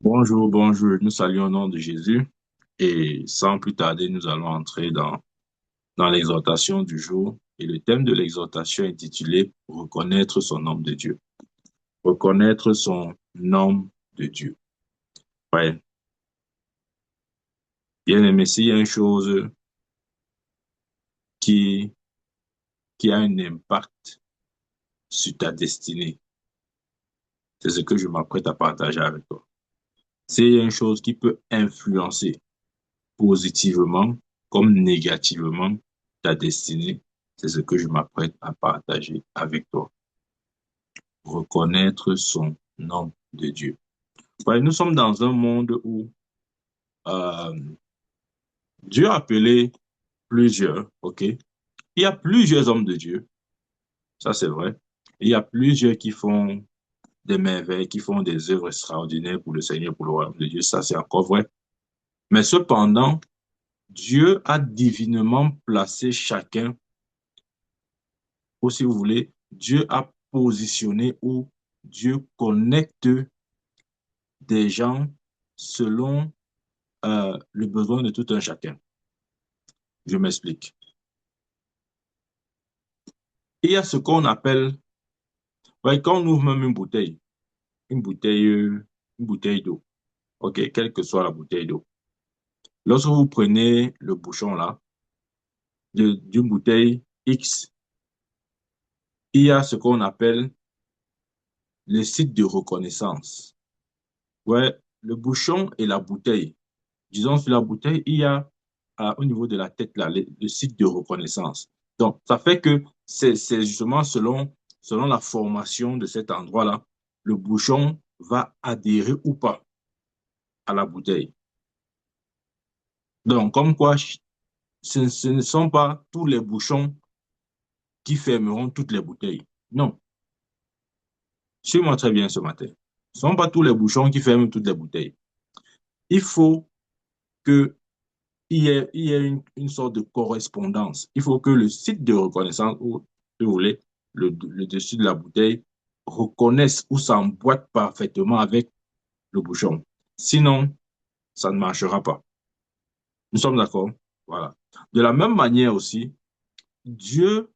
Bonjour, bonjour, nous saluons au nom de Jésus et sans plus tarder, nous allons entrer dans l'exhortation du jour et le thème de l'exhortation est intitulé Reconnaître son nom de Dieu. Reconnaître son nom de Dieu. Ouais, bien aimé, s'il y a une chose qui, qui a un impact sur ta destinée, c'est ce que je m'apprête à partager avec toi. S'il y a une chose qui peut influencer positivement comme négativement ta destinée, c'est ce que je m'apprête à partager avec toi. Reconnaître son nom de Dieu. Ouais, nous sommes dans un monde où euh, Dieu a appelé plusieurs, ok? Il y a plusieurs hommes de Dieu, ça c'est vrai. Il y a plusieurs qui font des merveilles, qui font des œuvres extraordinaires pour le Seigneur, pour le royaume de Dieu, ça c'est encore vrai. Mais cependant, Dieu a divinement placé chacun, ou si vous voulez, Dieu a positionné ou Dieu connecte des gens selon le besoin de tout un chacun. Je m'explique. Il y a ce qu'on appelle, ouais, quand on ouvre même une bouteille, une bouteille d'eau, ok, quelle que soit la bouteille d'eau. Lorsque vous prenez le bouchon là, d'une bouteille X, il y a ce qu'on appelle le site de reconnaissance. Ouais, le bouchon et la bouteille. Disons, sur la bouteille, il y a au niveau de la tête, là, le site de reconnaissance. Donc, ça fait que c'est justement selon la formation de cet endroit-là, le bouchon va adhérer ou pas à la bouteille. Donc, comme quoi, ce ne sont pas tous les bouchons qui fermeront toutes les bouteilles. Non, suis-moi très bien ce matin. Ce ne sont pas tous les bouchons qui ferment toutes les bouteilles. Il faut que il y a une sorte de correspondance. Il faut que le site de reconnaissance, ou si vous voulez, le dessus de la bouteille, reconnaisse ou s'emboîte parfaitement avec le bouchon. Sinon, ça ne marchera pas. Nous sommes d'accord? Voilà. De la même manière aussi, Dieu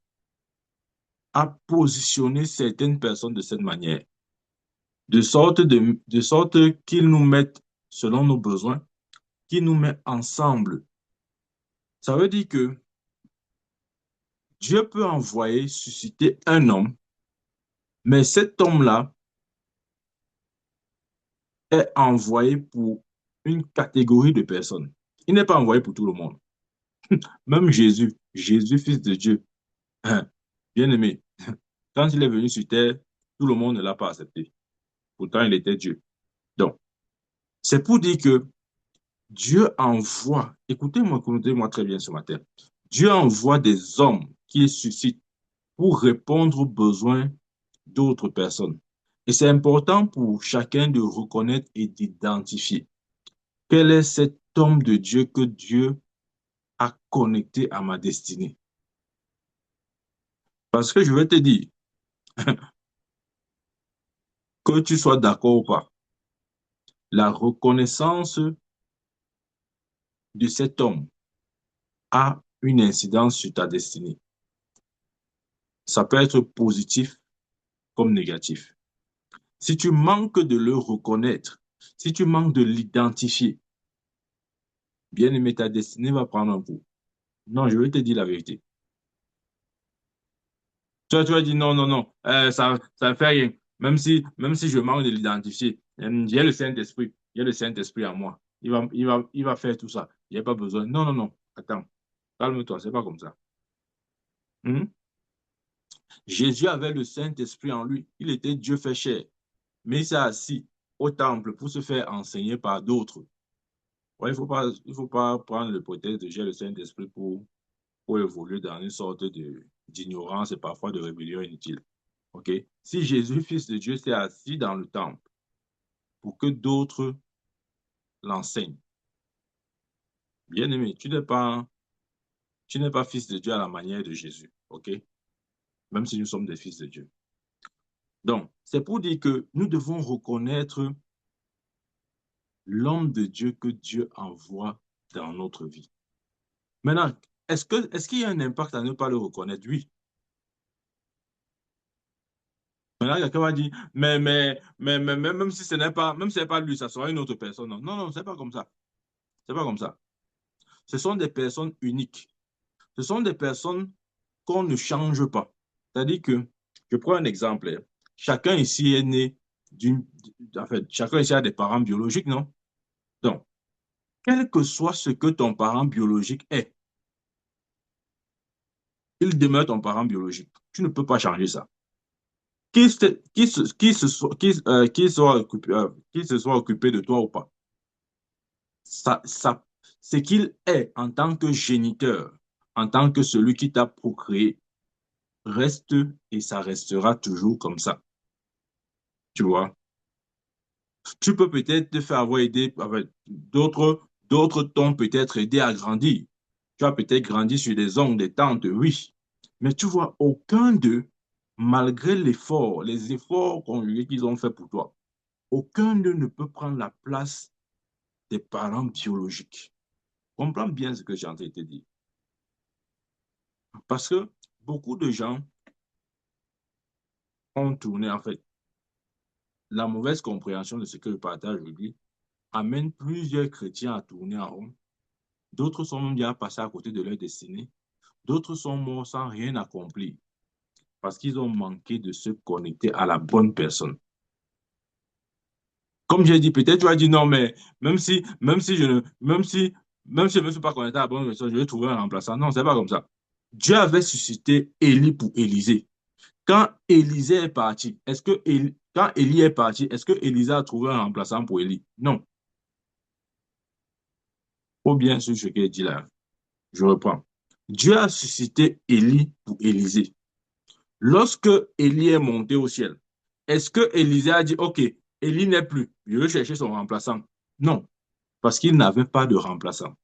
a positionné certaines personnes de cette manière, de sorte qu'ils nous mettent selon nos besoins, qu'ils nous mettent ensemble. Ça veut dire que Dieu peut envoyer, susciter un homme. Mais cet homme-là est envoyé pour une catégorie de personnes. Il n'est pas envoyé pour tout le monde. Même Jésus, fils de Dieu, hein, bien aimé, quand il est venu sur terre, tout le monde ne l'a pas accepté. Pourtant, il était Dieu. Donc, c'est pour dire que Dieu envoie, écoutez-moi très bien ce matin, Dieu envoie des hommes qu'il suscite pour répondre aux besoins d'autres personnes. Et c'est important pour chacun de reconnaître et d'identifier quel est cet homme de Dieu que Dieu a connecté à ma destinée. Parce que je vais te dire, que tu sois d'accord ou pas, la reconnaissance de cet homme a une incidence sur ta destinée. Ça peut être positif comme négatif. Si tu manques de le reconnaître, si tu manques de l'identifier, bien aimé, ta destinée va prendre un coup. Non, je vais te dire la vérité. Tu vas dire non, non, non, ça ne fait rien. Même si je manque de l'identifier, j'ai le Saint-Esprit, j'ai le Saint-Esprit en moi. Il va faire tout ça. Il n'y a pas besoin. Non, non, non. Attends, calme-toi, c'est pas comme ça. Hmm? Jésus avait le Saint-Esprit en lui. Il était Dieu fait chair. Mais il s'est assis au temple pour se faire enseigner par d'autres. Ouais, il faut pas prendre le prétexte de j'ai le Saint-Esprit pour évoluer dans une sorte d'ignorance et parfois de rébellion inutile. OK? Si Jésus, fils de Dieu, s'est assis dans le temple pour que d'autres l'enseignent, bien aimé, tu n'es pas fils de Dieu à la manière de Jésus. OK? Même si nous sommes des fils de Dieu. Donc, c'est pour dire que nous devons reconnaître l'homme de Dieu que Dieu envoie dans notre vie. Maintenant, est-ce qu'il y a un impact à ne pas le reconnaître? Oui. Maintenant, quelqu'un va dire, même si ce n'est pas, même si ce n'est pas lui, ça sera une autre personne. Non, non, non, c'est pas comme ça. C'est pas comme ça. Ce sont des personnes uniques. Ce sont des personnes qu'on ne change pas. C'est-à-dire que, je prends un exemple. Chacun ici est né d'une... En fait, chacun ici a des parents biologiques, non? Donc, quel que soit ce que ton parent biologique est, il demeure ton parent biologique. Tu ne peux pas changer ça. Qui se soit occupé de toi ou pas. Ce qu'il est en tant que géniteur, en tant que celui qui t'a procréé, reste et ça restera toujours comme ça. Tu vois? Tu peux peut-être te faire avoir aidé avec d'autres t'ont peut-être aidé à grandir. Tu as peut-être grandi sur des oncles, des tantes, oui. Mais tu vois, aucun d'eux, malgré les efforts conjugués qu'ils ont fait pour toi, aucun d'eux ne peut prendre la place des parents biologiques. Comprends bien ce que j'ai en train de te dire. Parce que beaucoup de gens ont tourné, en fait, la mauvaise compréhension de ce que je partage aujourd'hui amène plusieurs chrétiens à tourner en rond. D'autres sont même déjà passés à côté de leur destinée. D'autres sont morts sans rien accomplir parce qu'ils ont manqué de se connecter à la bonne personne. Comme j'ai dit, peut-être tu vas dire non, mais même si je ne me suis pas connecté à la bonne personne, je vais trouver un remplaçant. Non, c'est pas comme ça. Dieu avait suscité Élie pour Élisée. Quand Élisée est parti, quand Élie est parti, est-ce que Élisée a trouvé un remplaçant pour Élie? Non. Ou bien sur ce qu'il dit là. Je reprends. Dieu a suscité Élie pour Élisée. Lorsque Élie est monté au ciel, est-ce que Élisée a dit, OK, Élie n'est plus, je vais chercher son remplaçant? Non, parce qu'il n'avait pas de remplaçant.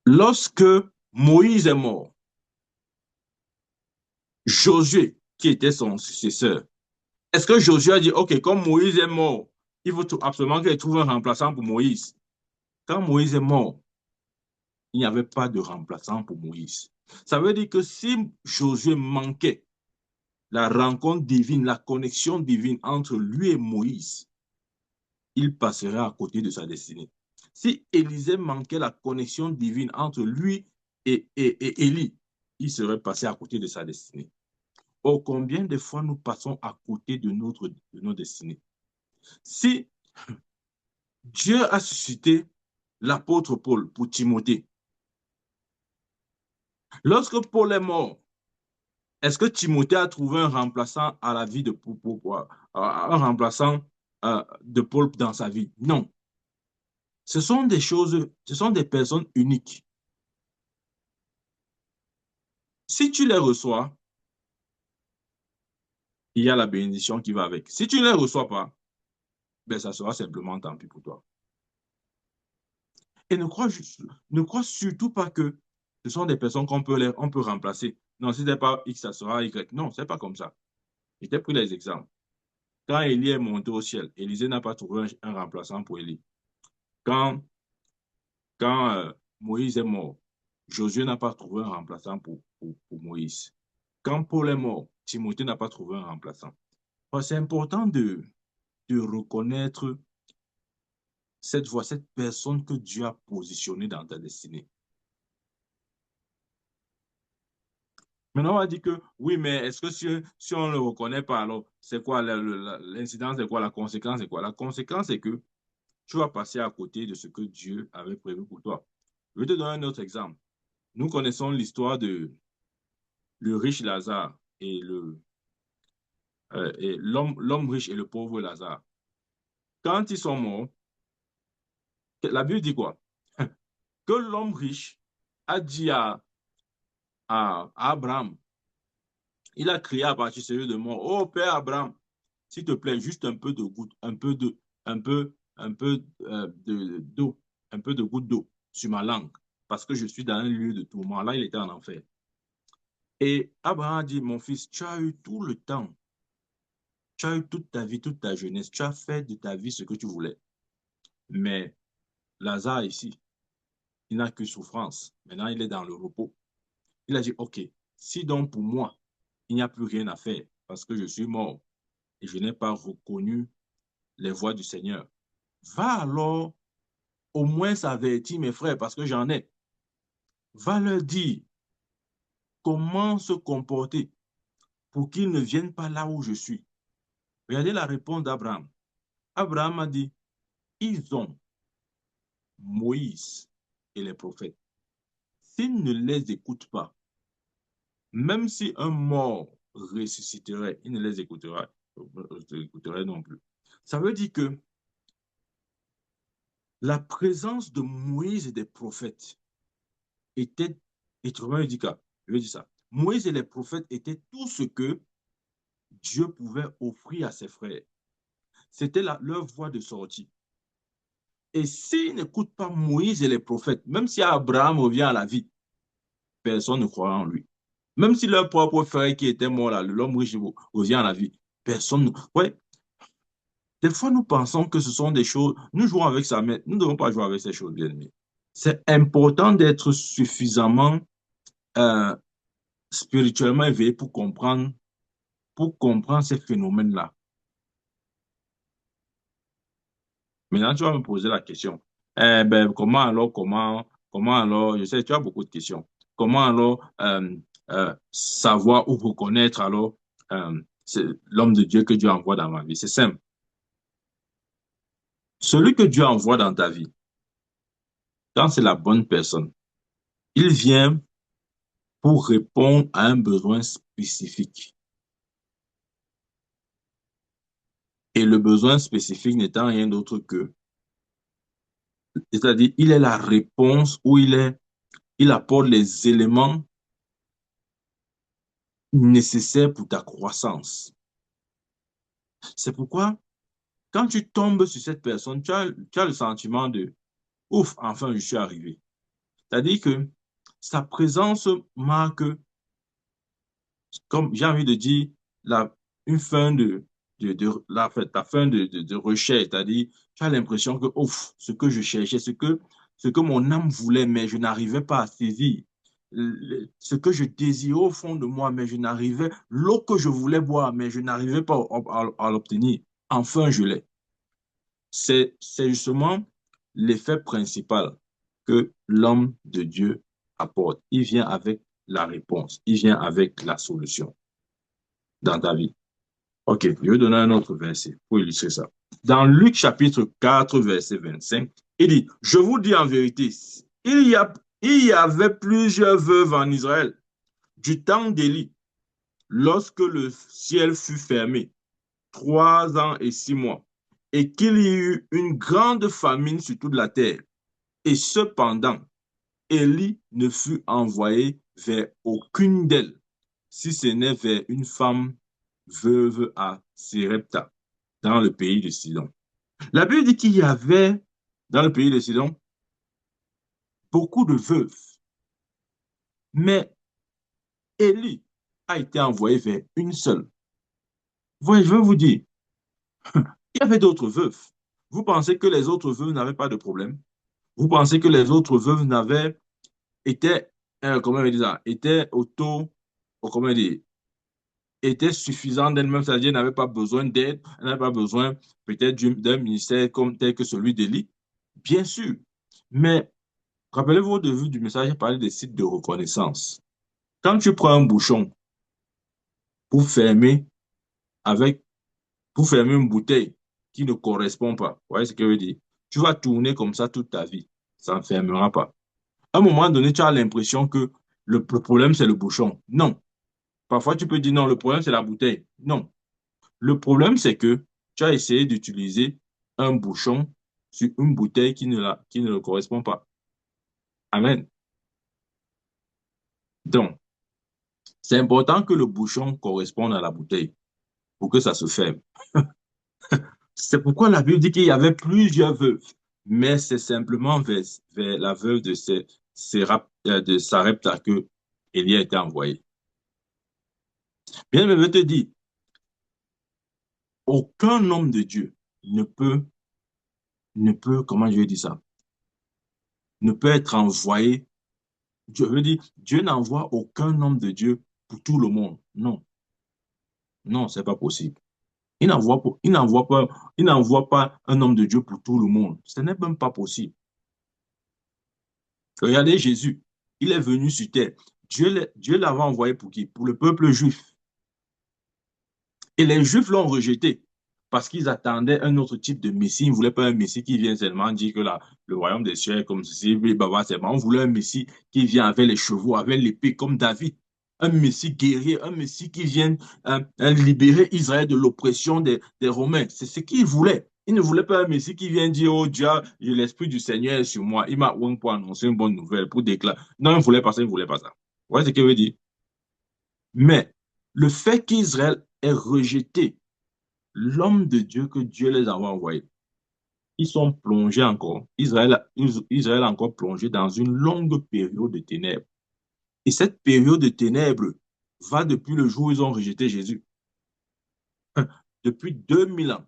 Lorsque Moïse est mort, Josué, qui était son successeur, est-ce que Josué a dit, OK, comme Moïse est mort, il faut absolument qu'il trouve un remplaçant pour Moïse? Quand Moïse est mort, il n'y avait pas de remplaçant pour Moïse. Ça veut dire que si Josué manquait la rencontre divine, la connexion divine entre lui et Moïse, il passerait à côté de sa destinée. Si Élisée manquait la connexion divine entre lui et Élie, il serait passé à côté de sa destinée. Oh, combien de fois nous passons à côté de nos destinées? Si Dieu a suscité l'apôtre Paul pour Timothée, lorsque Paul est mort, est-ce que Timothée a trouvé un remplaçant à la vie un remplaçant de Paul dans sa vie? Non. Ce sont des personnes uniques. Si tu les reçois, il y a la bénédiction qui va avec. Si tu ne les reçois pas, ben ça sera simplement tant pis pour toi. Et ne crois surtout pas que ce sont des personnes on peut remplacer. Non, si ce n'est pas X, ça sera Y. Non, ce n'est pas comme ça. Je t'ai pris les exemples. Quand Élie est monté au ciel, Élisée n'a pas trouvé un remplaçant pour Élie. Quand, quand Moïse est mort, Josué n'a pas trouvé un remplaçant pour Moïse. Quand Paul est mort, Timothée n'a pas trouvé un remplaçant. C'est important de reconnaître cette personne que Dieu a positionnée dans ta destinée. Maintenant, on va dire que oui, mais est-ce que si on ne le reconnaît pas, alors c'est quoi l'incidence, c'est quoi la conséquence, c'est quoi? La conséquence, c'est que tu vas passer à côté de ce que Dieu avait prévu pour toi. Je vais te donner un autre exemple. Nous connaissons l'histoire de le riche Lazare et l'homme riche et le pauvre Lazare. Quand ils sont morts, la Bible dit quoi? Que l'homme riche a dit à Abraham, il a crié à partir de mort, oh Père Abraham, s'il te plaît, juste un peu de goutte, un peu d'eau, un peu de goutte d'eau sur ma langue, parce que je suis dans un lieu de tourment. Là, il était en enfer. Et Abraham a dit, mon fils, tu as eu tout le temps. Tu as eu toute ta vie, toute ta jeunesse. Tu as fait de ta vie ce que tu voulais. Mais Lazare ici, il n'a que souffrance. Maintenant, il est dans le repos. Il a dit, OK, si donc pour moi, il n'y a plus rien à faire parce que je suis mort et je n'ai pas reconnu les voies du Seigneur, va alors au moins avertir mes frères parce que j'en ai. Va leur dire comment se comporter pour qu'ils ne viennent pas là où je suis. Regardez la réponse d'Abraham. Abraham a dit, ils ont Moïse et les prophètes. S'ils ne les écoutent pas, même si un mort ressusciterait, il ne les écouterait non plus. Ça veut dire que la présence de Moïse et des prophètes était, et tu vois, je dis ça, Moïse et les prophètes étaient tout ce que Dieu pouvait offrir à ses frères. C'était leur voie de sortie. Et s'ils n'écoutent pas Moïse et les prophètes, même si Abraham revient à la vie, personne ne croira en lui. Même si leur propre frère qui était mort là, l'homme riche revient à la vie, personne ne... Ouais, des fois nous pensons que ce sont des choses, nous jouons avec ça, mais nous ne devons pas jouer avec ces choses, bien aimés. C'est important d'être suffisamment euh, spirituellement éveillé pour comprendre ces phénomènes-là. Maintenant, tu vas me poser la question. Comment alors, je sais, tu as beaucoup de questions. Comment alors savoir ou reconnaître alors l'homme de Dieu que Dieu envoie dans ma vie? C'est simple. Celui que Dieu envoie dans ta vie, quand c'est la bonne personne, il vient pour répondre à un besoin spécifique. Et le besoin spécifique n'étant rien d'autre que, c'est-à-dire, il est la réponse ou il apporte les éléments nécessaires pour ta croissance. C'est pourquoi, quand tu tombes sur cette personne, tu as le sentiment de, ouf, enfin, je suis arrivé. C'est-à-dire que sa présence marque, comme j'ai envie de dire, une fin la fin de recherche. C'est-à-dire, tu as l'impression que, ouf, ce que je cherchais, ce que mon âme voulait, mais je n'arrivais pas à saisir. Ce que je désirais au fond de moi, mais je n'arrivais, l'eau que je voulais boire, mais je n'arrivais pas à l'obtenir. Enfin, je l'ai. C'est justement l'effet principal que l'homme de Dieu apporte. Il vient avec la réponse, il vient avec la solution dans ta vie. OK, je vais donner un autre verset pour illustrer ça. Dans Luc chapitre 4, verset 25, il dit, je vous dis en vérité, il y avait plusieurs veuves en Israël du temps d'Élie, lorsque le ciel fut fermé, 3 ans et 6 mois, et qu'il y eut une grande famine sur toute la terre. Et cependant, Élie ne fut envoyé vers aucune d'elles, si ce n'est vers une femme veuve à Sérepta, dans le pays de Sidon. La Bible dit qu'il y avait, dans le pays de Sidon, beaucoup de veuves. Mais Élie a été envoyé vers une seule. Voyez, je vais vous dire, il y avait d'autres veuves. Vous pensez que les autres veuves n'avaient pas de problème? Vous pensez que les autres veuves étaient, comment on dit ça, étaient comment dire, étaient suffisantes d'elles-mêmes, c'est-à-dire qu'elles n'avaient pas besoin d'aide, elles n'avaient pas besoin peut-être d'un ministère comme tel que celui d'Élie? Bien sûr. Mais rappelez-vous au début du message, j'ai parlé des sites de reconnaissance. Quand tu prends un bouchon pour fermer avec, pour fermer une bouteille qui ne correspond pas, vous voyez ce que je veux dire? Tu vas tourner comme ça toute ta vie. Ça ne fermera pas. À un moment donné, tu as l'impression que le problème, c'est le bouchon. Non. Parfois, tu peux dire non, le problème, c'est la bouteille. Non. Le problème, c'est que tu as essayé d'utiliser un bouchon sur une bouteille qui ne le correspond pas. Amen. Donc, c'est important que le bouchon corresponde à la bouteille pour que ça se ferme. C'est pourquoi la Bible dit qu'il y avait plusieurs veuves, mais c'est simplement vers la veuve de Sarepta que Élie a été envoyé. Bien, mais je te dis, Aucun homme de Dieu ne peut, comment je vais dire ça, ne peut être envoyé. Je veux dire, Dieu n'envoie aucun homme de Dieu pour tout le monde. Non, non, c'est pas possible. Il n'envoie pas un homme de Dieu pour tout le monde. Ce n'est même pas possible. Regardez Jésus. Il est venu sur terre. Dieu l'avait envoyé pour qui? Pour le peuple juif. Et les Juifs l'ont rejeté parce qu'ils attendaient un autre type de Messie. Ils ne voulaient pas un Messie qui vient seulement dire que le royaume des cieux est comme ceci. On voulait un Messie qui vient avec les chevaux, avec l'épée, comme David. Un Messie guerrier, un Messie qui vient libérer Israël de l'oppression des Romains. C'est ce qu'ils voulaient. Ils ne voulaient pas un Messie qui vient dire, oh Dieu, l'Esprit du Seigneur est sur moi. Il m'a oint pour annoncer une bonne nouvelle, pour déclarer. Non, ils ne voulaient pas ça, ils ne voulaient pas ça. Vous voyez ce qu'il veut dire? Mais le fait qu'Israël ait rejeté l'homme de Dieu que Dieu les a envoyés, ils sont plongés encore. Israël a encore plongé dans une longue période de ténèbres. Et cette période de ténèbres va depuis le jour où ils ont rejeté Jésus. Depuis 2000 ans,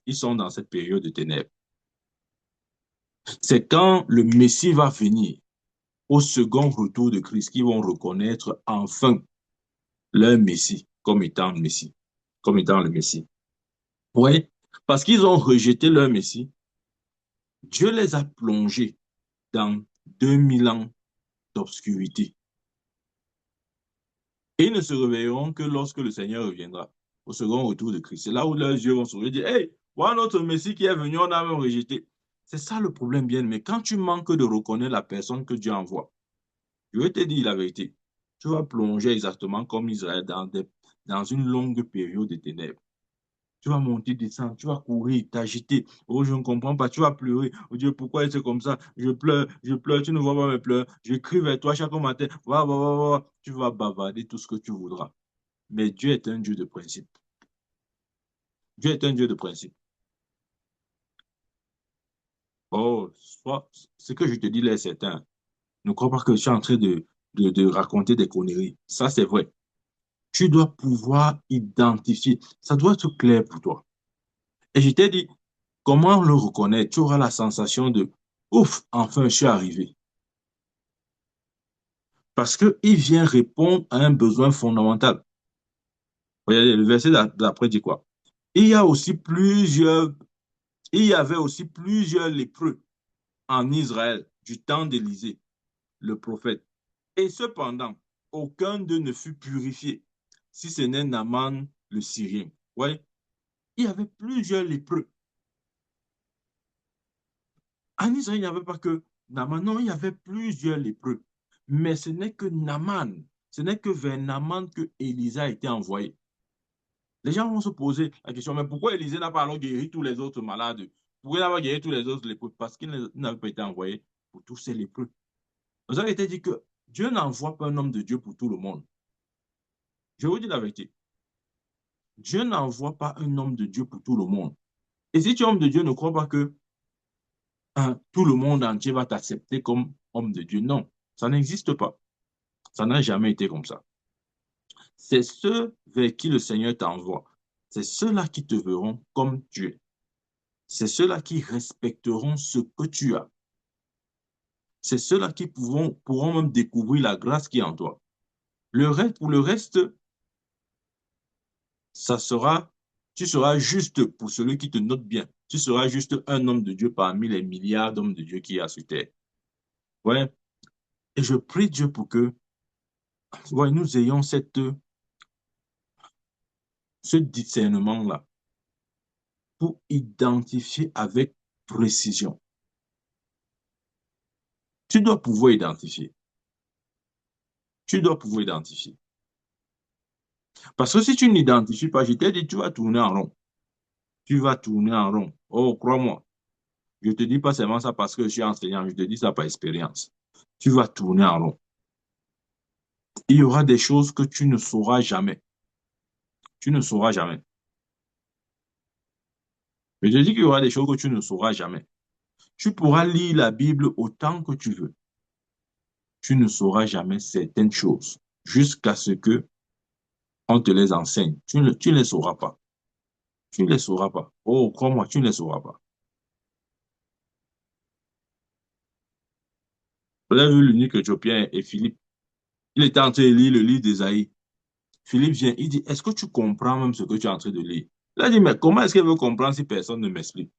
ils sont dans cette période de ténèbres. C'est quand le Messie va venir, au second retour de Christ, qu'ils vont reconnaître enfin leur Messie comme étant le Messie. Comme étant le Messie. Oui, parce qu'ils ont rejeté leur Messie, Dieu les a plongés dans 2000 ans d'obscurité. Et ils ne se réveilleront que lorsque le Seigneur reviendra, au second retour de Christ. C'est là où leurs yeux vont s'ouvrir et dire, hey, voilà notre Messie qui est venu, on a même rejeté. C'est ça le problème, bien. Mais quand tu manques de reconnaître la personne que Dieu envoie, je vais te dire la vérité, tu vas plonger exactement comme Israël dans une longue période de ténèbres. Tu vas monter, descendre, tu vas courir, t'agiter. Oh, je ne comprends pas. Tu vas pleurer. Oh Dieu, pourquoi c'est comme ça? Je pleure, tu ne vois pas mes pleurs. Je crie vers toi chaque matin. Va. Tu vas bavarder tout ce que tu voudras. Mais Dieu est un Dieu de principe. Dieu est un Dieu de principe. Oh, ce que je te dis là est certain. Ne crois pas que je suis en train de raconter des conneries. Ça, c'est vrai. Tu dois pouvoir identifier. Ça doit être clair pour toi. Et je t'ai dit, comment le reconnaître? Tu auras la sensation de, ouf, enfin, je suis arrivé. Parce qu'il vient répondre à un besoin fondamental. Regardez, le verset d'après dit quoi? Il y a aussi plusieurs, il y avait aussi plusieurs lépreux en Israël du temps d'Élisée, le prophète. Et cependant, aucun d'eux ne fut purifié, si ce n'est Naaman le Syrien. Ouais, il y avait plusieurs lépreux. En Israël, il n'y avait pas que Naaman, non, il y avait plusieurs lépreux. Mais ce n'est que Naaman, ce n'est que vers Naaman que Élisée a été envoyé. Les gens vont se poser la question, mais pourquoi Élisée n'a pas alors guéri tous les autres malades? Pourquoi il n'a pas guéri tous les autres lépreux? Parce qu'il n'avait pas été envoyé pour tous ces lépreux. Vous avez été dit que Dieu n'envoie pas un homme de Dieu pour tout le monde. Je vous dis la vérité. Dieu n'envoie pas un homme de Dieu pour tout le monde. Et si tu es homme de Dieu, ne crois pas que tout le monde entier va t'accepter comme homme de Dieu. Non, ça n'existe pas. Ça n'a jamais été comme ça. C'est ceux vers qui le Seigneur t'envoie. C'est ceux-là qui te verront comme tu es. C'est ceux-là qui respecteront ce que tu as. C'est ceux-là qui pourront même découvrir la grâce qui est en toi. Pour le reste, ça sera, tu seras juste pour celui qui te note bien. Tu seras juste un homme de Dieu parmi les milliards d'hommes de Dieu qu'il y a sur terre. Ouais. Et je prie Dieu pour que ouais, nous ayons ce discernement-là pour identifier avec précision. Tu dois pouvoir identifier. Tu dois pouvoir identifier. Parce que si tu n'identifies pas, je t'ai dit, tu vas tourner en rond. Tu vas tourner en rond. Oh, crois-moi. Je ne te dis pas seulement ça parce que je suis enseignant, je te dis ça par expérience. Tu vas tourner en rond. Il y aura des choses que tu ne sauras jamais. Tu ne sauras jamais. Je te dis qu'il y aura des choses que tu ne sauras jamais. Tu pourras lire la Bible autant que tu veux. Tu ne sauras jamais certaines choses jusqu'à ce que on te les enseigne. Tu ne les sauras pas. Tu ne les sauras pas. Oh, crois-moi, tu ne les sauras pas. Vous avez vu l'unique Éthiopien et Philippe. Il était en train de lire le livre d'Ésaïe. Philippe vient, il dit, est-ce que tu comprends même ce que tu es en train de lire? Il a dit, mais comment est-ce qu'il veut comprendre si personne ne m'explique?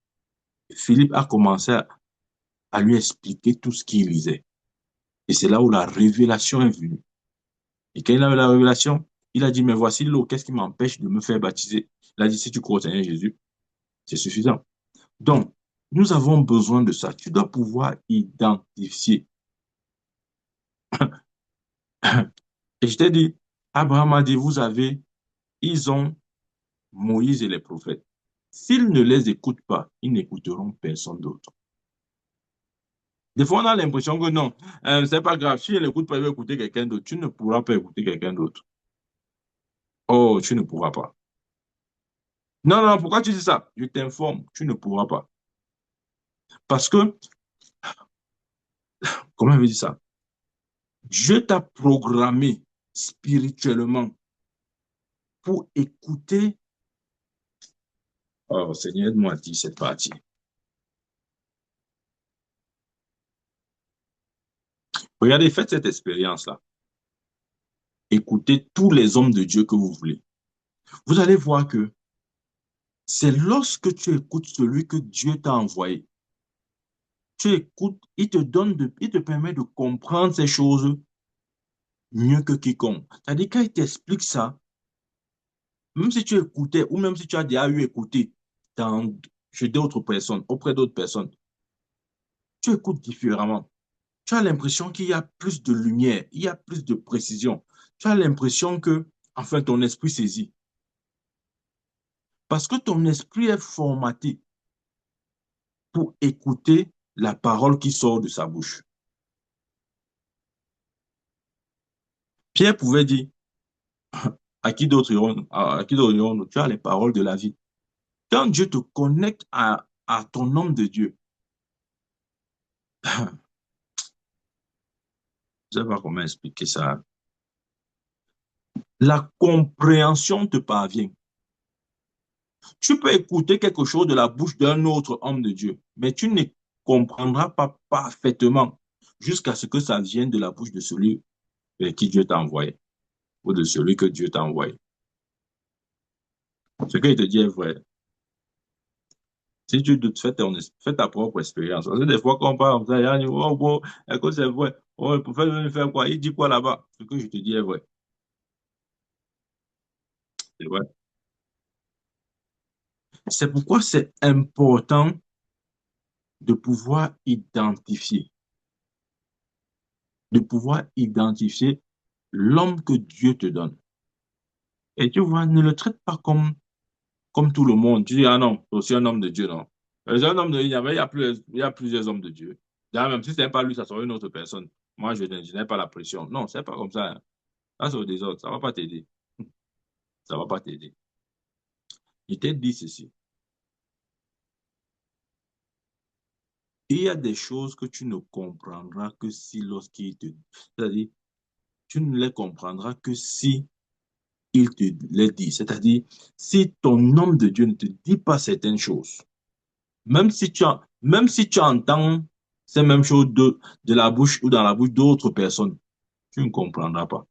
Philippe a commencé à lui expliquer tout ce qu'il lisait. Et c'est là où la révélation est venue. Et quand il a eu la révélation, il a dit, mais voici l'eau, qu'est-ce qui m'empêche de me faire baptiser? Il a dit, si tu crois au Seigneur Jésus, c'est suffisant. Donc, nous avons besoin de ça. Tu dois pouvoir identifier. Et je t'ai dit, Abraham a dit, ils ont Moïse et les prophètes. S'ils ne les écoutent pas, ils n'écouteront personne d'autre. Des fois, on a l'impression que non, c'est pas grave. Si je n'écoute pas, il va écouter quelqu'un d'autre. Tu ne pourras pas écouter quelqu'un d'autre. Oh, tu ne pourras pas. Non, non, pourquoi tu dis ça? Je t'informe, tu ne pourras pas. Parce que, comment je vais dire ça? Dieu t'a programmé spirituellement pour écouter. Oh, Seigneur, aide-moi à dire cette partie. Regardez, faites cette expérience-là. Écoutez tous les hommes de Dieu que vous voulez. Vous allez voir que c'est lorsque tu écoutes celui que Dieu t'a envoyé. Tu écoutes, il te permet de comprendre ces choses mieux que quiconque. C'est-à-dire, quand il t'explique ça, même si tu écoutais ou même si tu as déjà eu écouté dans, chez d'autres personnes, auprès d'autres personnes, tu écoutes différemment. Tu as l'impression qu'il y a plus de lumière, il y a plus de précision. Tu as l'impression que, enfin, ton esprit saisit. Parce que ton esprit est formaté pour écouter la parole qui sort de sa bouche. Pierre pouvait dire, à qui d'autre irons-nous? Tu as les paroles de la vie. Quand Dieu te connecte à ton homme de Dieu, je ne sais pas comment expliquer ça. La compréhension te parvient. Tu peux écouter quelque chose de la bouche d'un autre homme de Dieu, mais tu ne comprendras pas parfaitement jusqu'à ce que ça vienne de la bouche de celui qui Dieu t'a envoyé ou de celui que Dieu t'a envoyé. Ce qu'il te dit est vrai. Si tu doutes, fais ta propre expérience. Parce que des fois, quand on parle comme ça, il y a oh, bon, écoute, c'est vrai. Oh, le prophète veut me faire quoi? Il dit quoi là-bas? Ce que je te dis est vrai. C'est vrai. C'est pourquoi c'est important de pouvoir identifier, de pouvoir identifier l'homme que Dieu te donne. Et tu vois, ne le traite pas comme tout le monde. Tu dis, ah non, c'est aussi un homme de Dieu, non. C'est un homme de Dieu, il y a plusieurs hommes de Dieu. D'ailleurs, même si ce n'est pas lui, ça serait une autre personne. Moi, je n'ai pas la pression. Non, c'est pas comme ça, hein. Ça, c'est au désordre. Ça ne va pas t'aider. Ça ne va pas t'aider. Il t'a dit ceci. Il y a des choses que tu ne comprendras que si lorsqu'il te... C'est-à-dire, tu ne les comprendras que si il te les dit. C'est-à-dire, si ton homme de Dieu ne te dit pas certaines choses, même si tu entends ces mêmes choses de la bouche ou dans la bouche d'autres personnes, tu ne comprendras pas.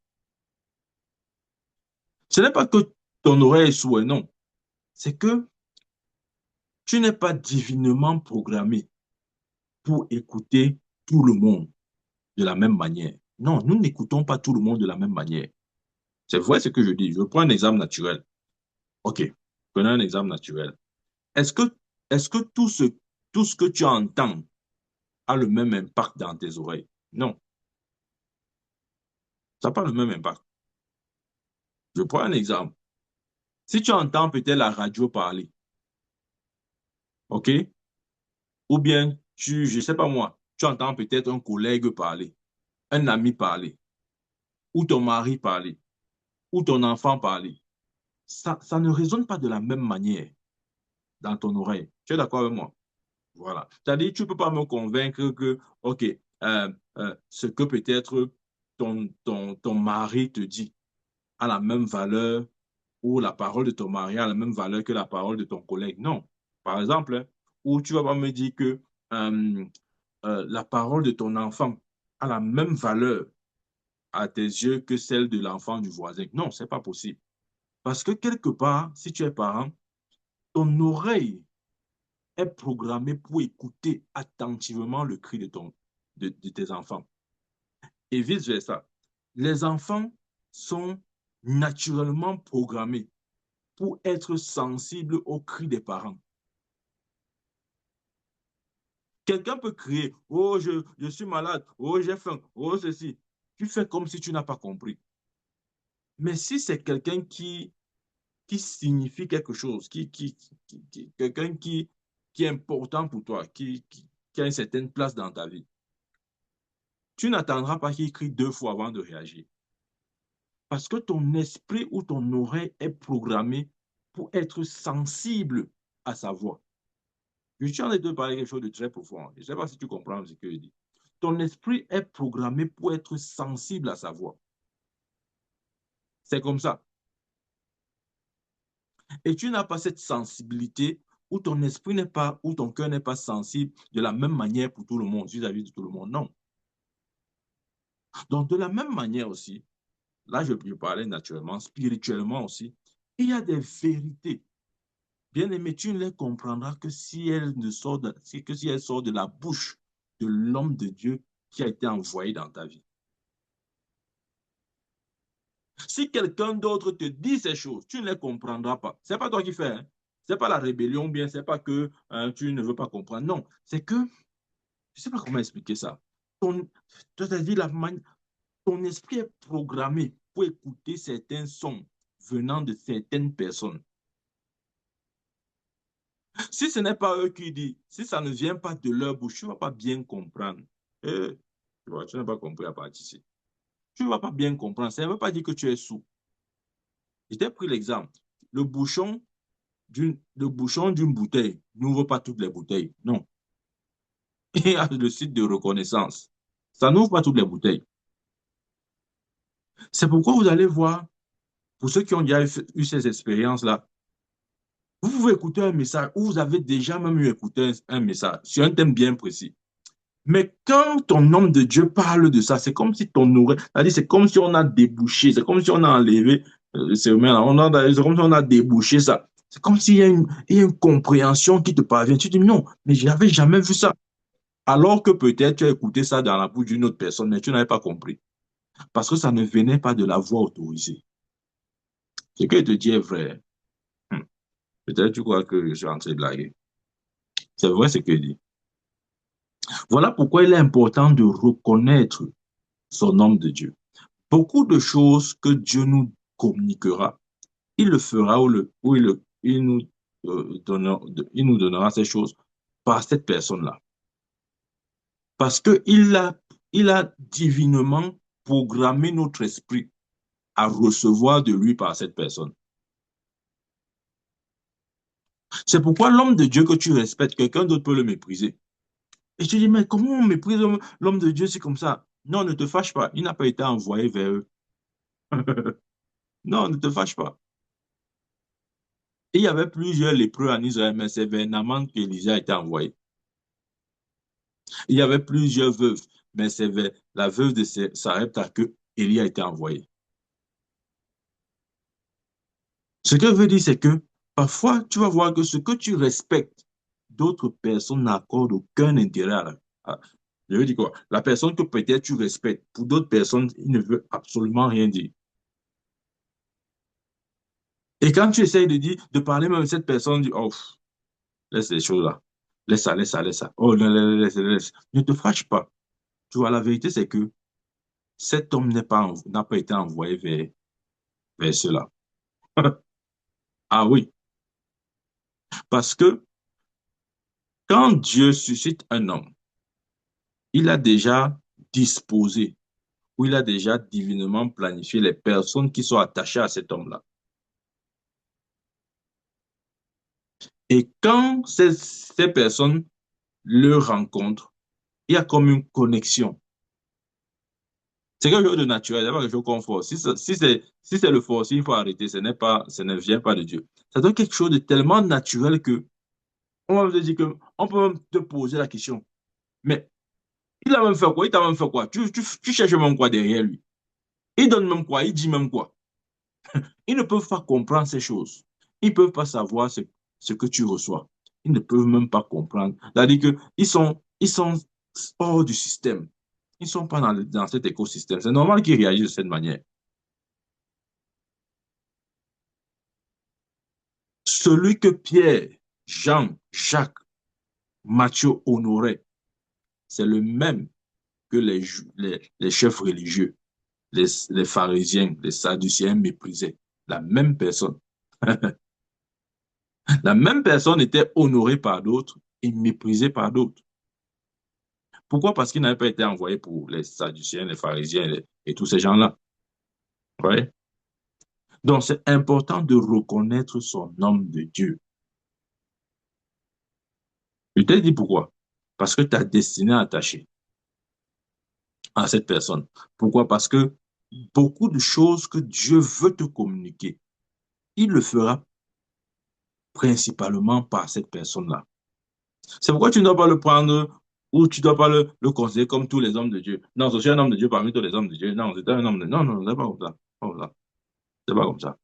Ce n'est pas que ton oreille est sourde, non. C'est que tu n'es pas divinement programmé pour écouter tout le monde de la même manière. Non, nous n'écoutons pas tout le monde de la même manière. C'est vrai ce que je dis. Je prends un exemple naturel. OK, prenons un exemple naturel. Est-ce que, est-ce que tout ce que tu entends a le même impact dans tes oreilles? Non, ça n'a pas le même impact. Je prends un exemple. Si tu entends peut-être la radio parler, OK? Ou bien, je ne sais pas moi, tu entends peut-être un collègue parler, un ami parler, ou ton mari parler, ou ton enfant parler. Ça ne résonne pas de la même manière dans ton oreille. Tu es d'accord avec moi? Voilà. C'est-à-dire, tu ne peux pas me convaincre que, OK, ce que peut-être ton mari te dit a la même valeur ou la parole de ton mari a la même valeur que la parole de ton collègue. Non. Par exemple, hein, ou tu vas pas me dire que euh, la parole de ton enfant a la même valeur à tes yeux que celle de l'enfant du voisin. Non, c'est pas possible. Parce que quelque part, si tu es parent, ton oreille est programmée pour écouter attentivement le cri de tes enfants. Et vice-versa. Les enfants sont naturellement programmés pour être sensibles au cri des parents. Quelqu'un peut crier, oh, je suis malade, oh, j'ai faim, oh, ceci. Tu fais comme si tu n'as pas compris. Mais si c'est quelqu'un qui signifie quelque chose, quelqu'un qui est important pour toi, qui a une certaine place dans ta vie, tu n'attendras pas qu'il crie 2 fois avant de réagir. Parce que ton esprit ou ton oreille est programmé pour être sensible à sa voix. Je suis en train de te parler de quelque chose de très profond. Je ne sais pas si tu comprends ce que je dis. Ton esprit est programmé pour être sensible à sa voix. C'est comme ça. Et tu n'as pas cette sensibilité où ton esprit n'est pas, où ton cœur n'est pas sensible de la même manière pour tout le monde, vis-à-vis de tout le monde. Non. Donc, de la même manière aussi, là, je parlais naturellement, spirituellement aussi, il y a des vérités. Bien aimé, tu ne les comprendras que si elles ne sortent que si elles sortent de la bouche de l'homme de Dieu qui a été envoyé dans ta vie. Si quelqu'un d'autre te dit ces choses, tu ne les comprendras pas. Ce n'est pas toi qui fais. Hein. Ce n'est pas la rébellion, bien, ce n'est pas que tu ne veux pas comprendre. Non, c'est que, je ne sais pas comment expliquer ça. Ton, dit ton esprit est programmé pour écouter certains sons venant de certaines personnes. Si ce n'est pas eux qui disent, si ça ne vient pas de leur bouche, tu ne vas pas bien comprendre. Tu vois, tu n'as pas compris à partir ici. Tu ne vas pas bien comprendre. Ça ne veut pas dire que tu es sourd. Je t'ai pris l'exemple. Le bouchon le bouchon d'une bouteille n'ouvre pas toutes les bouteilles. Non. Il y a le site de reconnaissance. Ça n'ouvre pas toutes les bouteilles. C'est pourquoi vous allez voir, pour ceux qui ont déjà eu ces expériences-là, vous pouvez écouter un message ou vous avez déjà même eu écouté un message sur un thème bien précis. Mais quand ton homme de Dieu parle de ça, c'est comme si ton oreille, c'est comme si on a débouché, c'est comme si on a enlevé, c'est comme si on a débouché ça. C'est comme s'il y a il y a une compréhension qui te parvient. Tu dis non, mais je n'avais jamais vu ça. Alors que peut-être tu as écouté ça dans la bouche d'une autre personne, mais tu n'avais pas compris. Parce que ça ne venait pas de la voix autorisée. Ce que je te dis est vrai. Peut-être tu crois que je suis en train de blaguer. C'est vrai ce que je dis. Voilà pourquoi il est important de reconnaître son homme de Dieu. Beaucoup de choses que Dieu nous communiquera, il le fera il nous donnera ces choses par cette personne-là. Parce il a divinement programmé notre esprit à recevoir de lui par cette personne. C'est pourquoi l'homme de Dieu que tu respectes, quelqu'un d'autre peut le mépriser. Et tu dis, mais comment on méprise l'homme de Dieu, c'est comme ça? Non, ne te fâche pas, il n'a pas été envoyé vers eux. Non, ne te fâche pas. Et il y avait plusieurs lépreux en Israël, mais c'est vers Naaman qu'Élisée a été envoyé. Il y avait plusieurs veuves, mais c'est vers la veuve de Sarepta que Élie a été envoyé. Ce que je veux dire, c'est que parfois, tu vas voir que ce que tu respectes, d'autres personnes n'accordent aucun intérêt je veux dire quoi? La personne que peut-être tu respectes, pour d'autres personnes, il ne veut absolument rien dire. Et quand tu essayes de dire, de parler même à cette personne, dit, oh, laisse les choses là. Laisse ça, laisse ça, laisse ça. Oh, laisse. Ne te fâche pas. Tu vois, la vérité, c'est que cet homme n'a pas été envoyé vers cela. Ah oui, parce que quand Dieu suscite un homme, il a déjà disposé ou il a déjà divinement planifié les personnes qui sont attachées à cet homme-là. Et quand ces personnes le rencontrent, il y a comme une connexion. C'est quelque chose de naturel, c'est pas quelque chose qu'on force. Si c'est le forcer, il faut arrêter. Ce ne vient pas de Dieu. Ça doit être quelque chose de tellement naturel que on va te dire que on peut même te poser la question. Mais il a même fait quoi? Il t'a même fait quoi? Tu cherches même quoi derrière lui? Il donne même quoi? Il dit même quoi? Ils ne peuvent pas comprendre ces choses. Ils ne peuvent pas savoir ce que tu reçois. Ils ne peuvent même pas comprendre. C'est-à-dire ils sont hors du système. Ils ne sont pas dans cet écosystème. C'est normal qu'ils réagissent de cette manière. Celui que Pierre, Jean, Jacques, Matthieu honoraient, c'est le même que les chefs religieux, les pharisiens, les sadducéens méprisaient. La même personne. La même personne était honorée par d'autres et méprisée par d'autres. Pourquoi? Parce qu'il n'avait pas été envoyé pour les sadducéens, les pharisiens et tous ces gens-là. Ouais. Donc, c'est important de reconnaître son homme de Dieu. Je t'ai dit pourquoi. Parce que ta destinée est attachée à cette personne. Pourquoi? Parce que beaucoup de choses que Dieu veut te communiquer, il le fera principalement par cette personne-là. C'est pourquoi tu ne dois pas le prendre ou tu ne dois pas le considérer comme tous les hommes de Dieu. Non, je suis un homme de Dieu parmi tous les hommes de Dieu. Non, c'est un homme de... Non, non, c'est pas comme ça. Pas comme ça. C'est pas comme ça.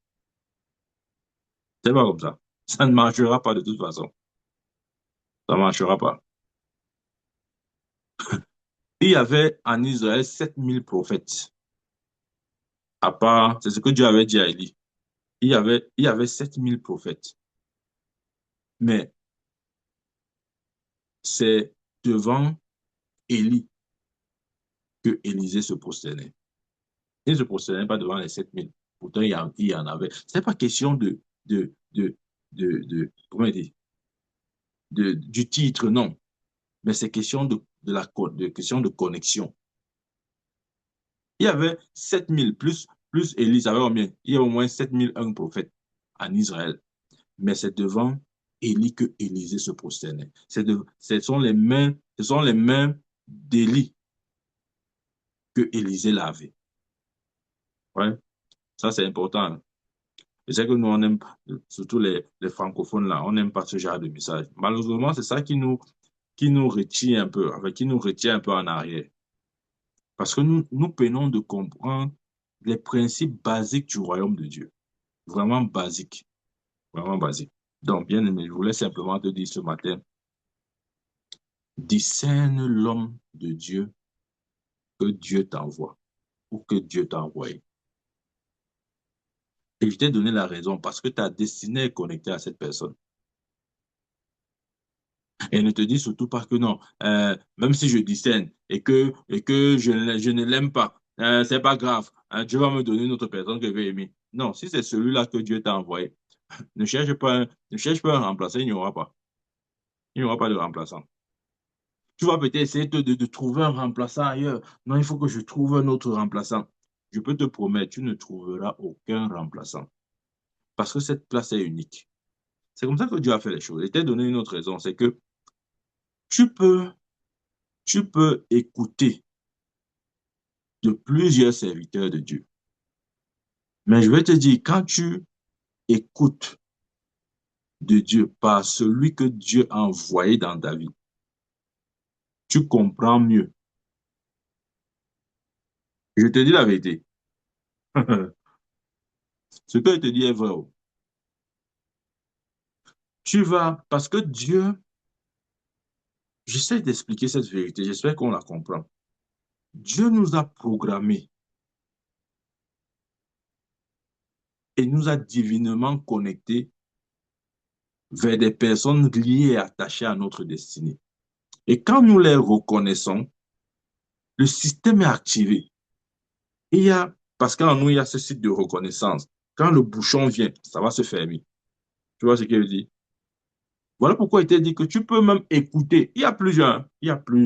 C'est pas comme ça. Ça ne marchera pas de toute façon. Ça ne marchera pas. Il y avait en Israël 7 000 prophètes. À part, c'est ce que Dieu avait dit à Élie. Il y avait 7 000 prophètes. Mais c'est devant Élie que Élisée se prosternait. Il ne se prosternait pas devant les 7 000. Pourtant, il y en avait. Ce n'est pas question de, de, comment dire, du titre, non. Mais c'est question question de connexion. Il y avait 7 000 plus Élie, ça va combien? Il y a au moins 7 001 prophètes en Israël. Mais c'est devant Élie que Élisée se prosternait. Ce sont les mains d'Élie que Élisée lavait. Ouais, ça c'est important. Je sais que nous, on aime, surtout les francophones là, on n'aime pas ce genre de message. Malheureusement, c'est ça qui nous retient un peu, enfin, qui nous retient un peu en arrière. Parce que nous peinons de comprendre les principes basiques du royaume de Dieu. Vraiment basiques. Vraiment basiques. Donc, bien aimé, je voulais simplement te dire ce matin, discerne l'homme de Dieu que Dieu t'envoie ou que Dieu t'a envoyé. Et je t'ai donné la raison parce que ta destinée est connectée à cette personne. Et ne te dis surtout pas que non, même si je discerne et que je ne l'aime pas, c'est pas grave, hein, Dieu va me donner une autre personne que je vais aimer. Non, si c'est celui-là que Dieu t'a envoyé, ne cherche pas un remplaçant, il n'y aura pas. Il n'y aura pas de remplaçant. Tu vas peut-être essayer de trouver un remplaçant ailleurs. Non, il faut que je trouve un autre remplaçant. Je peux te promettre, tu ne trouveras aucun remplaçant parce que cette place est unique. C'est comme ça que Dieu a fait les choses. Il t'a donné une autre raison, c'est que tu peux, tu peux écouter de plusieurs serviteurs de Dieu. Mais je vais te dire, quand tu écoutes de Dieu par celui que Dieu a envoyé dans ta vie, tu comprends mieux. Je te dis la vérité. Ce que je te dis est vrai. Tu vas, parce que Dieu, j'essaie d'expliquer cette vérité, j'espère qu'on la comprend. Dieu nous a programmés et nous a divinement connectés vers des personnes liées et attachées à notre destinée. Et quand nous les reconnaissons, le système est activé. Et parce qu'en nous, il y a ce site de reconnaissance. Quand le bouchon vient, ça va se fermer. Tu vois ce qu'il veut dire? Voilà pourquoi il t'a dit que tu peux même écouter. Il y a plusieurs,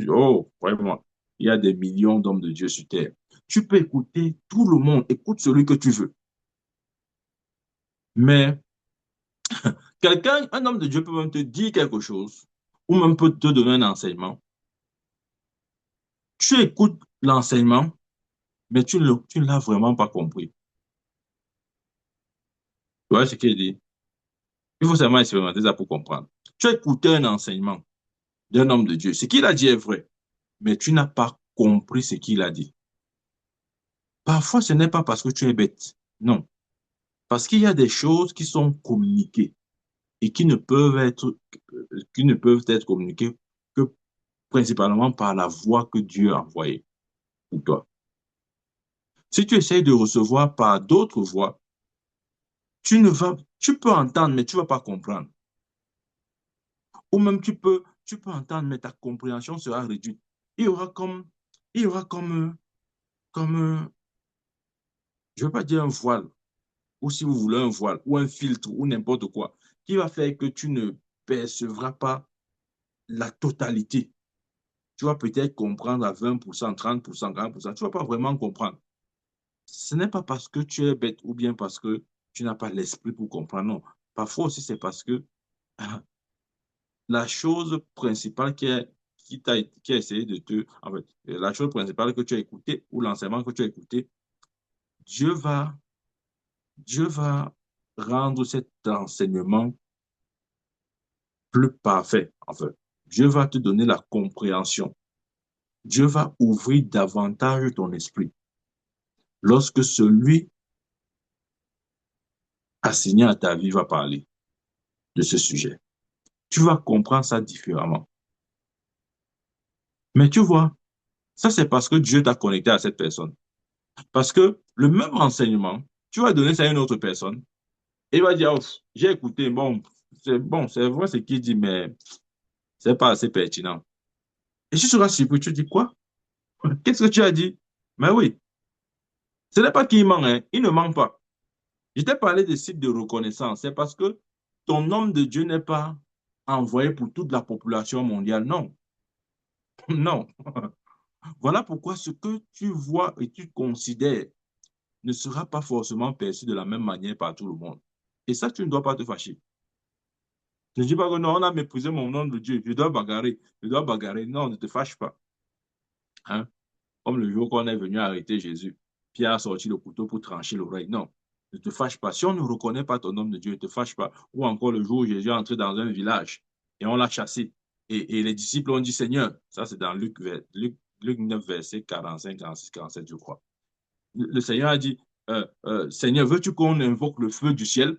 oh, vraiment, il y a des millions d'hommes de Dieu sur terre. Tu peux écouter tout le monde, écoute celui que tu veux. Mais un homme de Dieu peut même te dire quelque chose, ou même peut te donner un enseignement. Tu écoutes l'enseignement, mais tu ne l'as vraiment pas compris. Tu vois ce qu'il dit? Il faut seulement expérimenter ça pour comprendre. Tu as écouté un enseignement d'un homme de Dieu. Ce qu'il a dit est vrai, mais tu n'as pas compris ce qu'il a dit. Parfois, ce n'est pas parce que tu es bête. Non. Parce qu'il y a des choses qui sont communiquées et qui ne peuvent être communiquées que principalement par la voix que Dieu a envoyée pour toi. Si tu essayes de recevoir par d'autres voix, tu peux entendre, mais tu ne vas pas comprendre. Ou même tu peux entendre, mais ta compréhension sera réduite. Il y aura comme, il y aura comme, je ne veux pas dire un voile, ou si vous voulez un voile, ou un filtre, ou n'importe quoi, qui va faire que tu ne percevras pas la totalité. Tu vas peut-être comprendre à 20%, 30%, 40%. Tu ne vas pas vraiment comprendre. Ce n'est pas parce que tu es bête ou bien parce que tu n'as pas l'esprit pour comprendre. Non. Parfois aussi, c'est parce que la chose principale qui a essayé de te... En fait, la chose principale que tu as écoutée ou l'enseignement que tu as écouté, Dieu va, Dieu va rendre cet enseignement plus parfait, en fait. Dieu va te donner la compréhension. Dieu va ouvrir davantage ton esprit. Lorsque celui assigné à ta vie va parler de ce sujet, tu vas comprendre ça différemment. Mais tu vois, ça c'est parce que Dieu t'a connecté à cette personne. Parce que le même enseignement, tu vas donner ça à une autre personne et il va dire, oh, j'ai écouté, bon, c'est vrai ce qu'il dit, mais c'est pas assez pertinent. Et tu seras surpris, tu dis quoi? Qu'est-ce que tu as dit? Mais oui, ce n'est pas qu'il ment, hein. Il ne ment pas. Je t'ai parlé des sites de reconnaissance. C'est parce que ton homme de Dieu n'est pas envoyé pour toute la population mondiale. Non, non. Voilà pourquoi ce que tu vois et tu considères ne sera pas forcément perçu de la même manière par tout le monde. Et ça, tu ne dois pas te fâcher. Ne dis pas que non, on a méprisé mon nom de Dieu. Je dois bagarrer. Je dois bagarrer. Non, ne te fâche pas. Hein? Comme le jour qu'on est venu arrêter Jésus. Pierre a sorti le couteau pour trancher l'oreille. Non, ne te fâche pas. Si on ne reconnaît pas ton homme de Dieu, ne te fâche pas. Ou encore le jour où Jésus est entré dans un village et on l'a chassé. Et les disciples ont dit, Seigneur, ça c'est dans Luc 9, verset 45, 46, 47, je crois. Le Seigneur a dit, Seigneur, veux-tu qu'on invoque le feu du ciel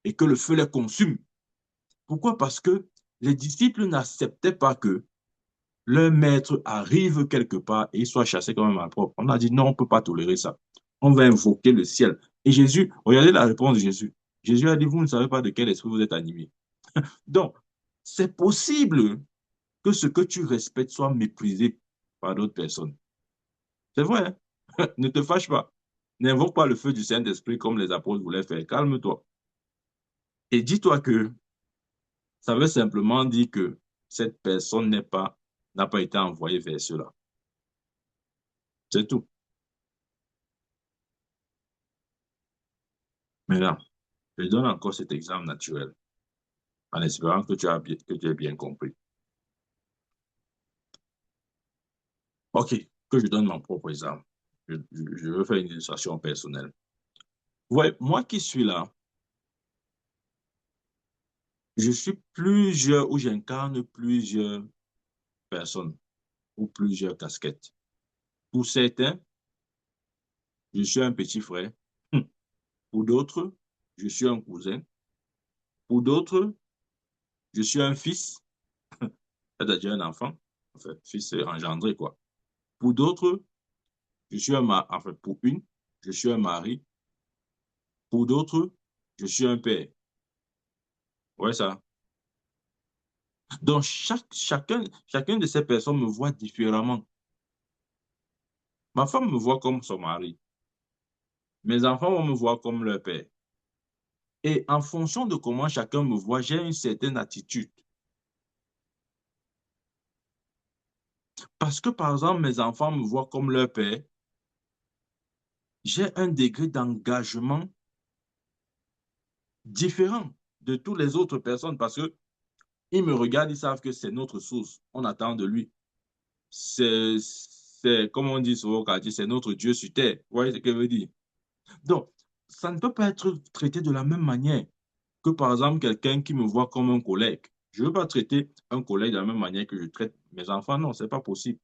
et que le feu les consume? Pourquoi? Parce que les disciples n'acceptaient pas que leur maître arrive quelque part et il soit chassé comme un malpropre. On a dit non, on ne peut pas tolérer ça. On va invoquer le ciel. Et Jésus, regardez la réponse de Jésus. Jésus a dit, vous ne savez pas de quel esprit vous êtes animé. Donc, c'est possible que ce que tu respectes soit méprisé par d'autres personnes. C'est vrai, hein? Ne te fâche pas. N'invoque pas le feu du Saint-Esprit comme les apôtres voulaient faire. Calme-toi. Et dis-toi que ça veut simplement dire que cette personne n'a pas été envoyée vers cela. C'est tout. Maintenant, je donne encore cet exemple naturel, en espérant que que tu aies bien compris. OK, que je donne mon propre exemple. Je veux faire une illustration personnelle. Ouais, moi qui suis là, je suis plusieurs ou j'incarne plusieurs personnes ou plusieurs casquettes. Pour certains, je suis un petit frère. Pour d'autres, je suis un cousin. Pour d'autres, je suis un fils, c'est-à-dire un enfant. Enfin, fils engendré, quoi. Pour d'autres, je suis un mari. Enfin, pour une, je suis un mari. Pour d'autres, je suis un père. Ouais, ça. Donc, chacun de ces personnes me voit différemment. Ma femme me voit comme son mari. Mes enfants vont me voir comme leur père. Et en fonction de comment chacun me voit, j'ai une certaine attitude. Parce que, par exemple, mes enfants me voient comme leur père, j'ai un degré d'engagement différent de toutes les autres personnes parce que ils me regardent, ils savent que c'est notre source. On attend de lui. c'est, comme on dit souvent au quartier, c'est notre Dieu sur terre. Vous voyez ce que je veux dire? Donc, ça ne peut pas être traité de la même manière que, par exemple, quelqu'un qui me voit comme un collègue. Je ne veux pas traiter un collègue de la même manière que je traite mes enfants. Non, ce n'est pas possible.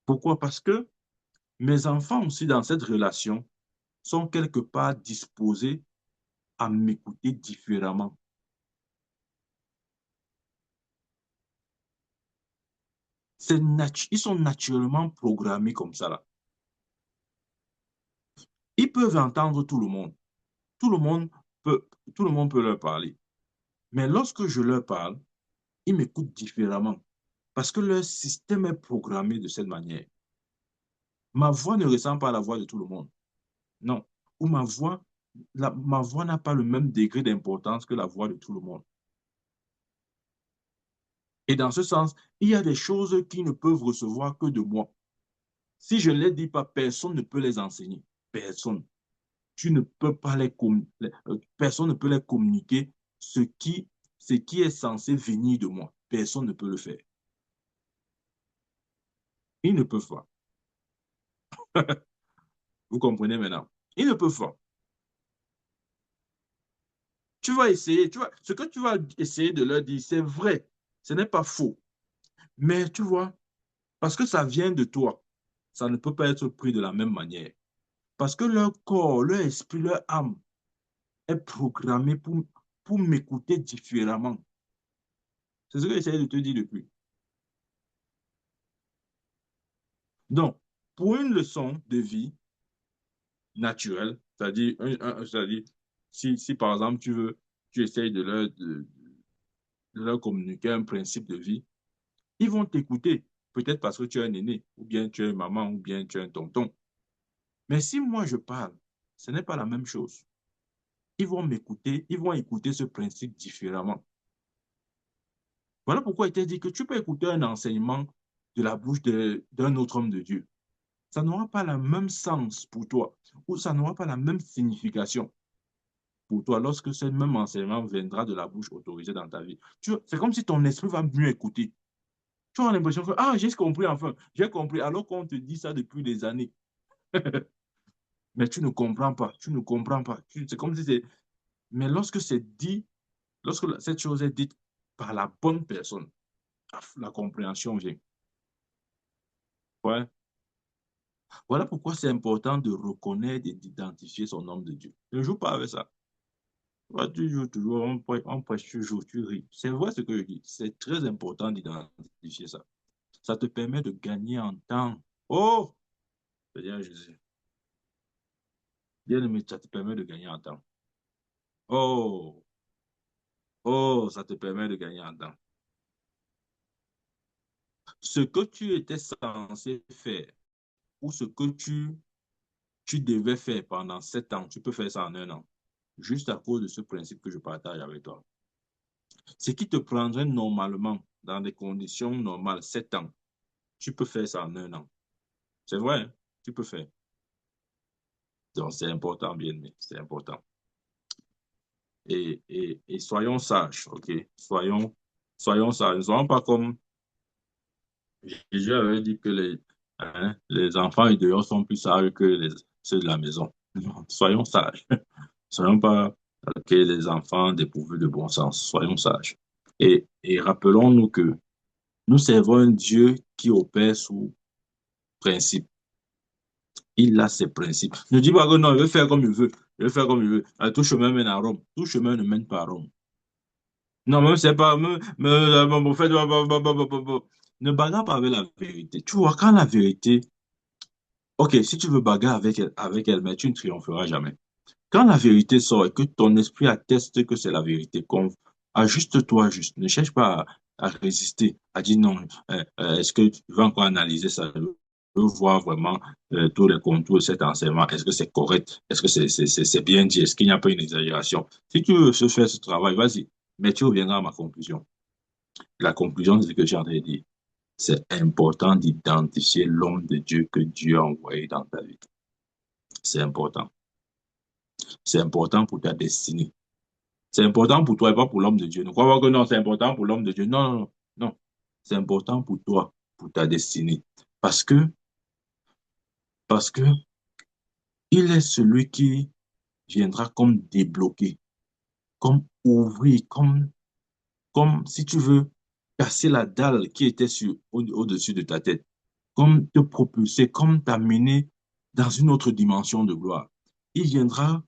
Pourquoi? Parce que mes enfants aussi, dans cette relation, sont quelque part disposés à m'écouter différemment. Ils sont naturellement programmés comme ça, là. Ils peuvent entendre tout le monde. Tout le monde peut, tout le monde peut leur parler. Mais lorsque je leur parle, ils m'écoutent différemment parce que leur système est programmé de cette manière. Ma voix ne ressemble pas à la voix de tout le monde. Non. Ou ma voix n'a pas le même degré d'importance que la voix de tout le monde. Et dans ce sens, il y a des choses qui ne peuvent recevoir que de moi. Si je ne les dis pas, personne ne peut les enseigner. Personne. Tu ne peux pas personne ne peut les communiquer ce qui est censé venir de moi. Personne ne peut le faire. Ils ne peuvent pas. Vous comprenez maintenant? Ils ne peuvent pas. Tu vas essayer, tu vois, ce que tu vas essayer de leur dire, c'est vrai. Ce n'est pas faux. Mais tu vois, parce que ça vient de toi, ça ne peut pas être pris de la même manière. Parce que leur corps, leur esprit, leur âme est programmé pour m'écouter différemment. C'est ce que j'essaie de te dire depuis. Donc, pour une leçon de vie naturelle, c'est-à-dire si par exemple tu essayes de leur communiquer un principe de vie, ils vont t'écouter, peut-être parce que tu es un aîné, ou bien tu es une maman, ou bien tu es un tonton. Mais si moi je parle, ce n'est pas la même chose. Ils vont m'écouter, ils vont écouter ce principe différemment. Voilà pourquoi il t'a dit que tu peux écouter un enseignement de la bouche d'un autre homme de Dieu. Ça n'aura pas le même sens pour toi, ou ça n'aura pas la même signification pour toi lorsque ce même enseignement viendra de la bouche autorisée dans ta vie. C'est comme si ton esprit va mieux écouter. Tu as l'impression que, ah, j'ai compris enfin, j'ai compris, alors qu'on te dit ça depuis des années. Mais tu ne comprends pas, tu ne comprends pas. C'est comme si c'est... Mais lorsque c'est dit, lorsque cette chose est dite par la bonne personne, la compréhension vient. Ouais. Voilà pourquoi c'est important de reconnaître et d'identifier son homme de Dieu. Ne joue pas avec ça. Toi, tu joues toujours, on prêche, tu joues, tu ris. C'est vrai ce que je dis. C'est très important d'identifier ça. Ça te permet de gagner en temps. Oh, Seigneur Jésus. Bien aimé, ça te permet de gagner en temps. Oh, oh, ça te permet de gagner en temps. Ce que tu étais censé faire ou ce que tu devais faire pendant 7 ans, tu peux faire ça en un an, juste à cause de ce principe que je partage avec toi. Ce qui te prendrait normalement, dans des conditions normales, 7 ans, tu peux faire ça en un an. C'est vrai, hein? Tu peux faire. Donc, c'est important, bien aimé, c'est important. Et soyons sages, OK? Soyons sages. Ne soyons pas comme Jésus avait dit que les enfants et dehors sont plus sages que ceux de la maison. Non, soyons sages. Soyons pas que les enfants dépourvus de bon sens. Soyons sages. Et rappelons-nous que nous servons un Dieu qui opère sous principe. Il a ses principes. Ne dis pas que non, il veut faire comme il veut. Il veut faire comme il veut. Tout chemin mène à Rome. Tout chemin ne mène pas à Rome. Non, même c'est pas. Bon, ne bagarre pas avec la vérité. Tu vois, quand la vérité. Ok, si tu veux bagarre avec elle, mais tu ne triompheras jamais. Quand la vérité sort et que ton esprit atteste que c'est la vérité, ajuste-toi juste. Ne cherche pas à résister, à dire non. Est-ce que tu vas encore analyser ça? Je veux voir vraiment tous les contours de cet enseignement. Est-ce que c'est correct? Est-ce que c'est bien dit? Est-ce qu'il n'y a pas une exagération? Si tu veux faire ce travail, vas-y. Mais tu reviendras à ma conclusion. La conclusion, c'est ce que j'ai en train de dire. C'est important d'identifier l'homme de Dieu que Dieu a envoyé dans ta vie. C'est important. C'est important pour ta destinée. C'est important pour toi et pas pour l'homme de Dieu. Ne crois pas que non, c'est important pour l'homme de Dieu. Non, non, non. Non. C'est important pour toi. pour ta destinée. Parce que, parce que il est celui qui viendra comme débloquer, comme ouvrir, comme si tu veux casser la dalle qui était au-dessus de ta tête, comme te propulser, comme t'amener dans une autre dimension de gloire. Il viendra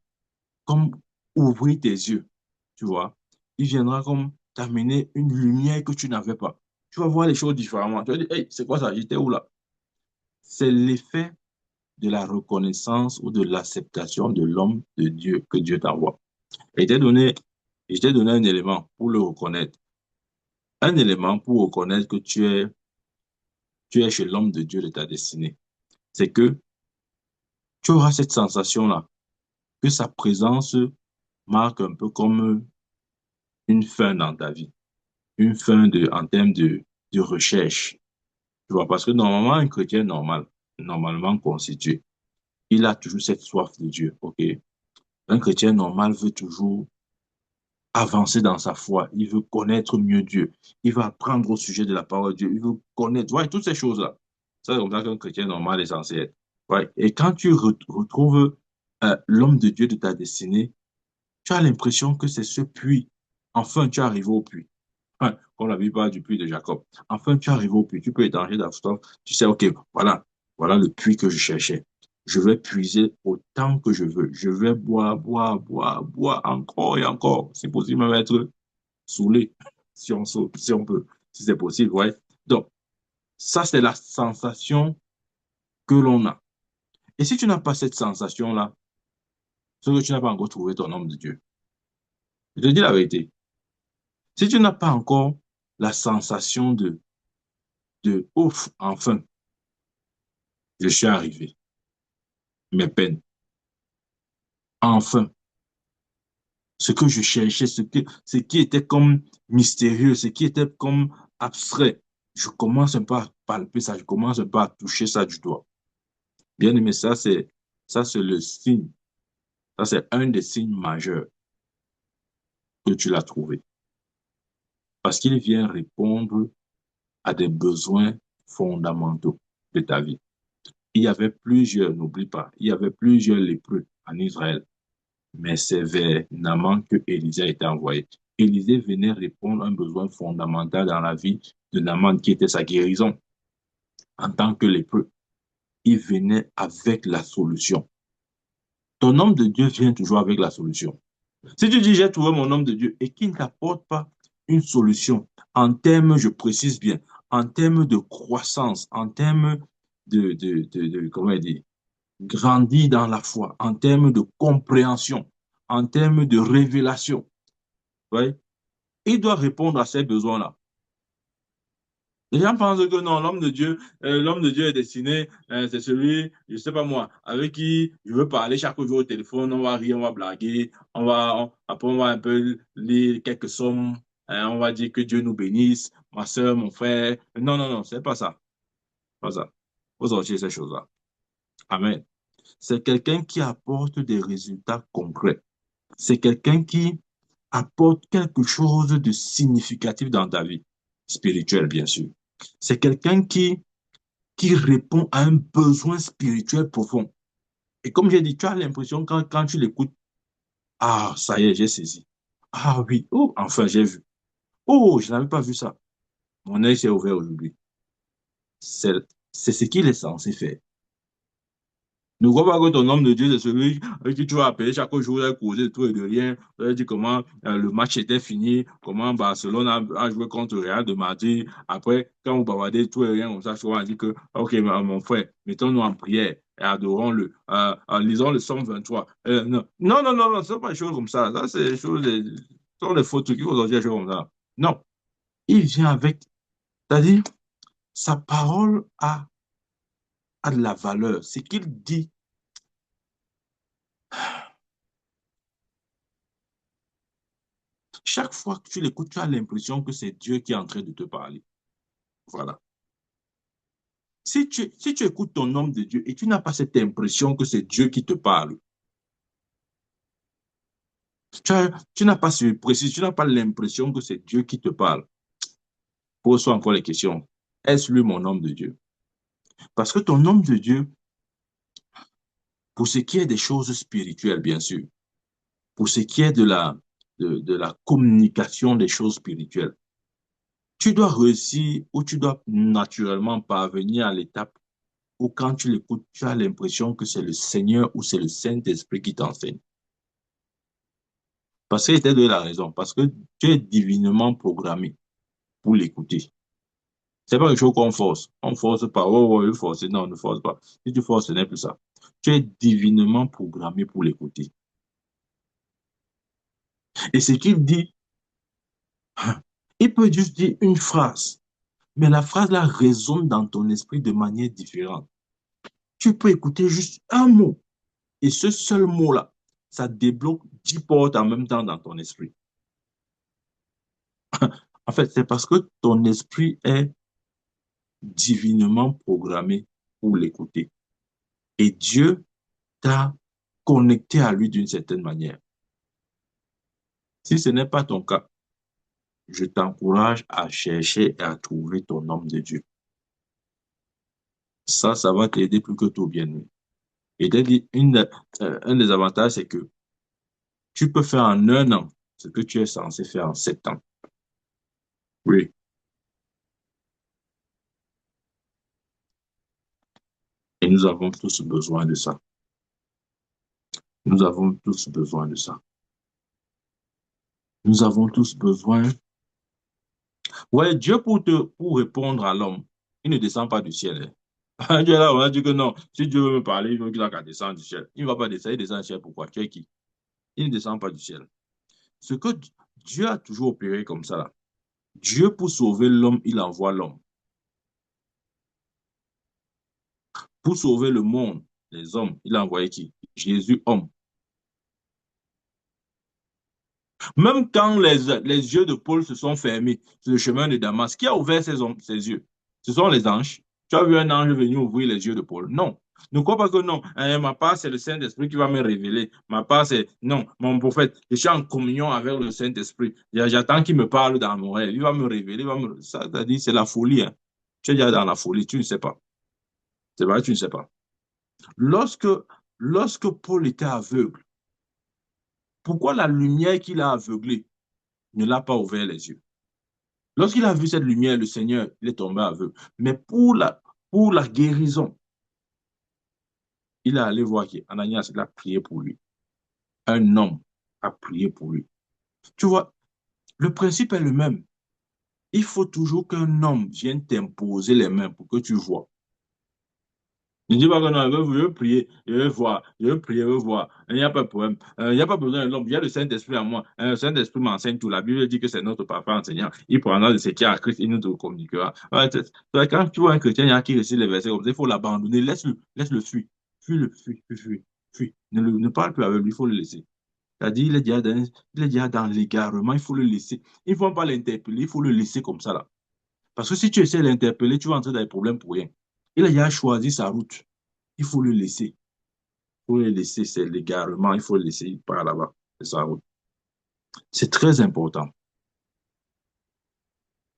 comme ouvrir tes yeux, tu vois. Il viendra comme t'amener une lumière que tu n'avais pas. Tu vas voir les choses différemment. Tu vas dire, hey, c'est quoi ça? J'étais où là? C'est l'effet de la reconnaissance ou de l'acceptation de l'homme de Dieu que Dieu t'envoie. Et je t'ai donné un élément pour le reconnaître. Un élément pour reconnaître que tu es chez l'homme de Dieu de ta destinée. C'est que tu auras cette sensation-là, que sa présence marque un peu comme une fin dans ta vie, une fin en termes de recherche. Tu vois, parce que normalement, un chrétien normal, normalement constitué, il a toujours cette soif de Dieu, ok? Un chrétien normal veut toujours avancer dans sa foi, il veut connaître mieux Dieu, il va apprendre au sujet de la parole de Dieu, il veut connaître, ouais, toutes ces choses-là. Ça, c'est comme ça qu'un chrétien normal est censé être. Ouais. Et quand tu retrouves l'homme de Dieu de ta destinée, tu as l'impression que c'est ce puits. Enfin, tu es arrivé au puits. Enfin, comme la Bible parle du puits de Jacob. Enfin, tu es arrivé au puits. Tu peux étanger ta soif. Tu sais, OK, voilà le puits que je cherchais. Je vais puiser autant que je veux. Je vais boire, boire, boire, boire encore et encore. C'est possible même être saoulé, si on peut, si c'est possible, ouais. Donc, ça, c'est la sensation que l'on a. Et si tu n'as pas cette sensation-là, c'est que tu n'as pas encore trouvé ton homme de Dieu. Je te dis la vérité. Si tu n'as pas encore la sensation ouf, enfin, je suis arrivé, mes peines, enfin, ce que je cherchais, ce qui était comme mystérieux, ce qui était comme abstrait, je commence un peu à palper ça, je commence un peu à toucher ça du doigt. Bien aimé, ça, c'est le signe, ça, c'est un des signes majeurs que tu l'as trouvé. Parce qu'il vient répondre à des besoins fondamentaux de ta vie. Il y avait plusieurs, n'oublie pas, il y avait plusieurs lépreux en Israël, mais c'est vers Naaman que Élisée a été envoyé. Élisée venait répondre à un besoin fondamental dans la vie de Naaman, qui était sa guérison en tant que lépreux. Il venait avec la solution. Ton homme de Dieu vient toujours avec la solution. Si tu dis, j'ai trouvé mon homme de Dieu et qu'il ne t'apporte pas une solution, en termes, je précise bien, en termes de croissance, en termes comment dire, grandir dans la foi, en termes de compréhension, en termes de révélation, ouais, il doit répondre à ces besoins-là. Les gens pensent que non, l'homme de Dieu est destiné, c'est celui, je sais pas moi, avec qui je veux parler chaque jour au téléphone, on va rire, on va blaguer, après on va un peu lire quelques sommes, on va dire que Dieu nous bénisse, ma soeur, mon frère. Non, non, non, c'est pas ça. Pas ça. Faut sortir ces choses-là. Amen. C'est quelqu'un qui apporte des résultats concrets. C'est quelqu'un qui apporte quelque chose de significatif dans ta vie, spirituelle, bien sûr. C'est quelqu'un qui répond à un besoin spirituel profond. Et comme j'ai dit, tu as l'impression quand tu l'écoutes, ah, ça y est, j'ai saisi. Ah oui, oh, enfin, j'ai vu. Oh, je n'avais pas vu ça. Mon œil s'est ouvert aujourd'hui. C'est, c'est ce qu'il est censé faire. Ne crois pas que ton homme de Dieu, c'est celui avec qui tu vas appeler chaque jour, à causer de tout et de rien, dire comment le match était fini, comment Barcelone a joué contre Real de Madrid. Après, quand vous bavardez de tout et rien, comme ça, souvent on dit que, OK, mon frère, mettons-nous en prière et adorons-le. Lisons le Somme 23. Non, non, non, non, non, ce sont pas des choses comme ça. Ça, c'est des choses, ce sont des fautes qui vont dire des choses comme ça. Non, il vient avec, c'est-à-dire, sa parole a de la valeur. Ce qu'il dit, chaque fois que tu l'écoutes, tu as l'impression que c'est Dieu qui est en train de te parler. Voilà. Si tu écoutes ton homme de Dieu et tu n'as pas cette impression que c'est Dieu qui te parle, tu n'as pas ce précis, tu n'as pas l'impression que c'est Dieu qui te parle. Pose-toi encore les questions. Est-ce lui mon homme de Dieu? Parce que ton homme de Dieu, pour ce qui est des choses spirituelles, bien sûr, pour ce qui est de la communication des choses spirituelles, tu dois réussir ou tu dois naturellement parvenir à l'étape où quand tu l'écoutes, tu as l'impression que c'est le Seigneur ou c'est le Saint-Esprit qui t'enseigne. Parce qu'il était de la raison, parce que tu es divinement programmé pour l'écouter. C'est pas quelque chose qu'on force. On force pas. Oh, oh, il force. Non, ne force pas. Si tu forces, ce n'est plus ça. Tu es divinement programmé pour l'écouter. Et ce qu'il dit, il peut juste dire une phrase, mais la phrase là résonne dans ton esprit de manière différente. Tu peux écouter juste un mot, et ce seul mot-là, ça débloque 10 portes en même temps dans ton esprit. En fait, c'est parce que ton esprit est divinement programmé pour l'écouter. Et Dieu t'a connecté à lui d'une certaine manière. Si ce n'est pas ton cas, je t'encourage à chercher et à trouver ton homme de Dieu. Ça va t'aider plus que tout bien. Et un des avantages, c'est que tu peux faire en un an ce que tu es censé faire en 7 ans. Oui, et nous avons tous besoin de ça. Nous avons tous besoin de ça. Nous avons tous besoin. Ouais, Dieu pour répondre à l'homme, il ne descend pas du ciel, hein. Dieu là, on a dit que non. Si Dieu veut me parler, il veut qu'il a qu'à descendre du ciel. Il ne va pas descendre, il descend du ciel. Pourquoi? Tu es qui? Il ne descend pas du ciel. Ce que Dieu a toujours opéré comme ça, là. Dieu, pour sauver l'homme, il envoie l'homme. Pour sauver le monde, les hommes, il a envoyé qui? Jésus, homme. Même quand les yeux de Paul se sont fermés sur le chemin de Damas, qui a ouvert ses yeux? Ce sont les anges. Tu as vu un ange venir ouvrir les yeux de Paul? Non. Ne crois pas que non. Ma part, c'est le Saint-Esprit qui va me révéler. Ma part, c'est non. Mon prophète, je suis en communion avec le Saint-Esprit. J'attends qu'il me parle dans mon rêve. Il va me révéler. Ça, c'est-à-dire, c'est la folie, hein. Tu es déjà dans la folie. Tu ne sais pas. C'est vrai, tu ne sais pas. Lorsque, lorsque Paul était aveugle, pourquoi la lumière qu'il a aveuglée ne l'a pas ouvert les yeux? Lorsqu'il a vu cette lumière, le Seigneur, il est tombé aveugle. Mais pour la guérison, il est allé voir qui? Ananias, il a prié pour lui. Un homme a prié pour lui. Tu vois, le principe est le même. Il faut toujours qu'un homme vienne t'imposer les mains pour que tu vois. Ne dis pas que non, je veux prier, je veux voir, je veux prier, je veux voir. Il n'y a pas de problème. Il n'y a pas besoin de l'homme. Il y a le Saint-Esprit en moi. Le Saint-Esprit m'enseigne tout. La Bible dit que c'est notre papa enseignant. Il prendra de ce qui est à Christ, il nous le communiquera. Ouais, quand tu vois un chrétien qui récite les versets comme ça, il faut l'abandonner. Laisse-le fuir. Fuis-le, fuis, fuis, fuis, fuis. Ne parle plus avec lui, il faut le laisser. C'est-à-dire, il est déjà dans l'égarement, il faut le laisser. Il ne faut pas l'interpeller, il faut le laisser comme ça là. Parce que si tu essaies de l'interpeller, tu vas entrer dans des problèmes pour rien. Il a déjà choisi sa route. Il faut le laisser. Il faut le laisser, c'est l'égarement. Il faut le laisser par là-bas. C'est sa route. C'est très important.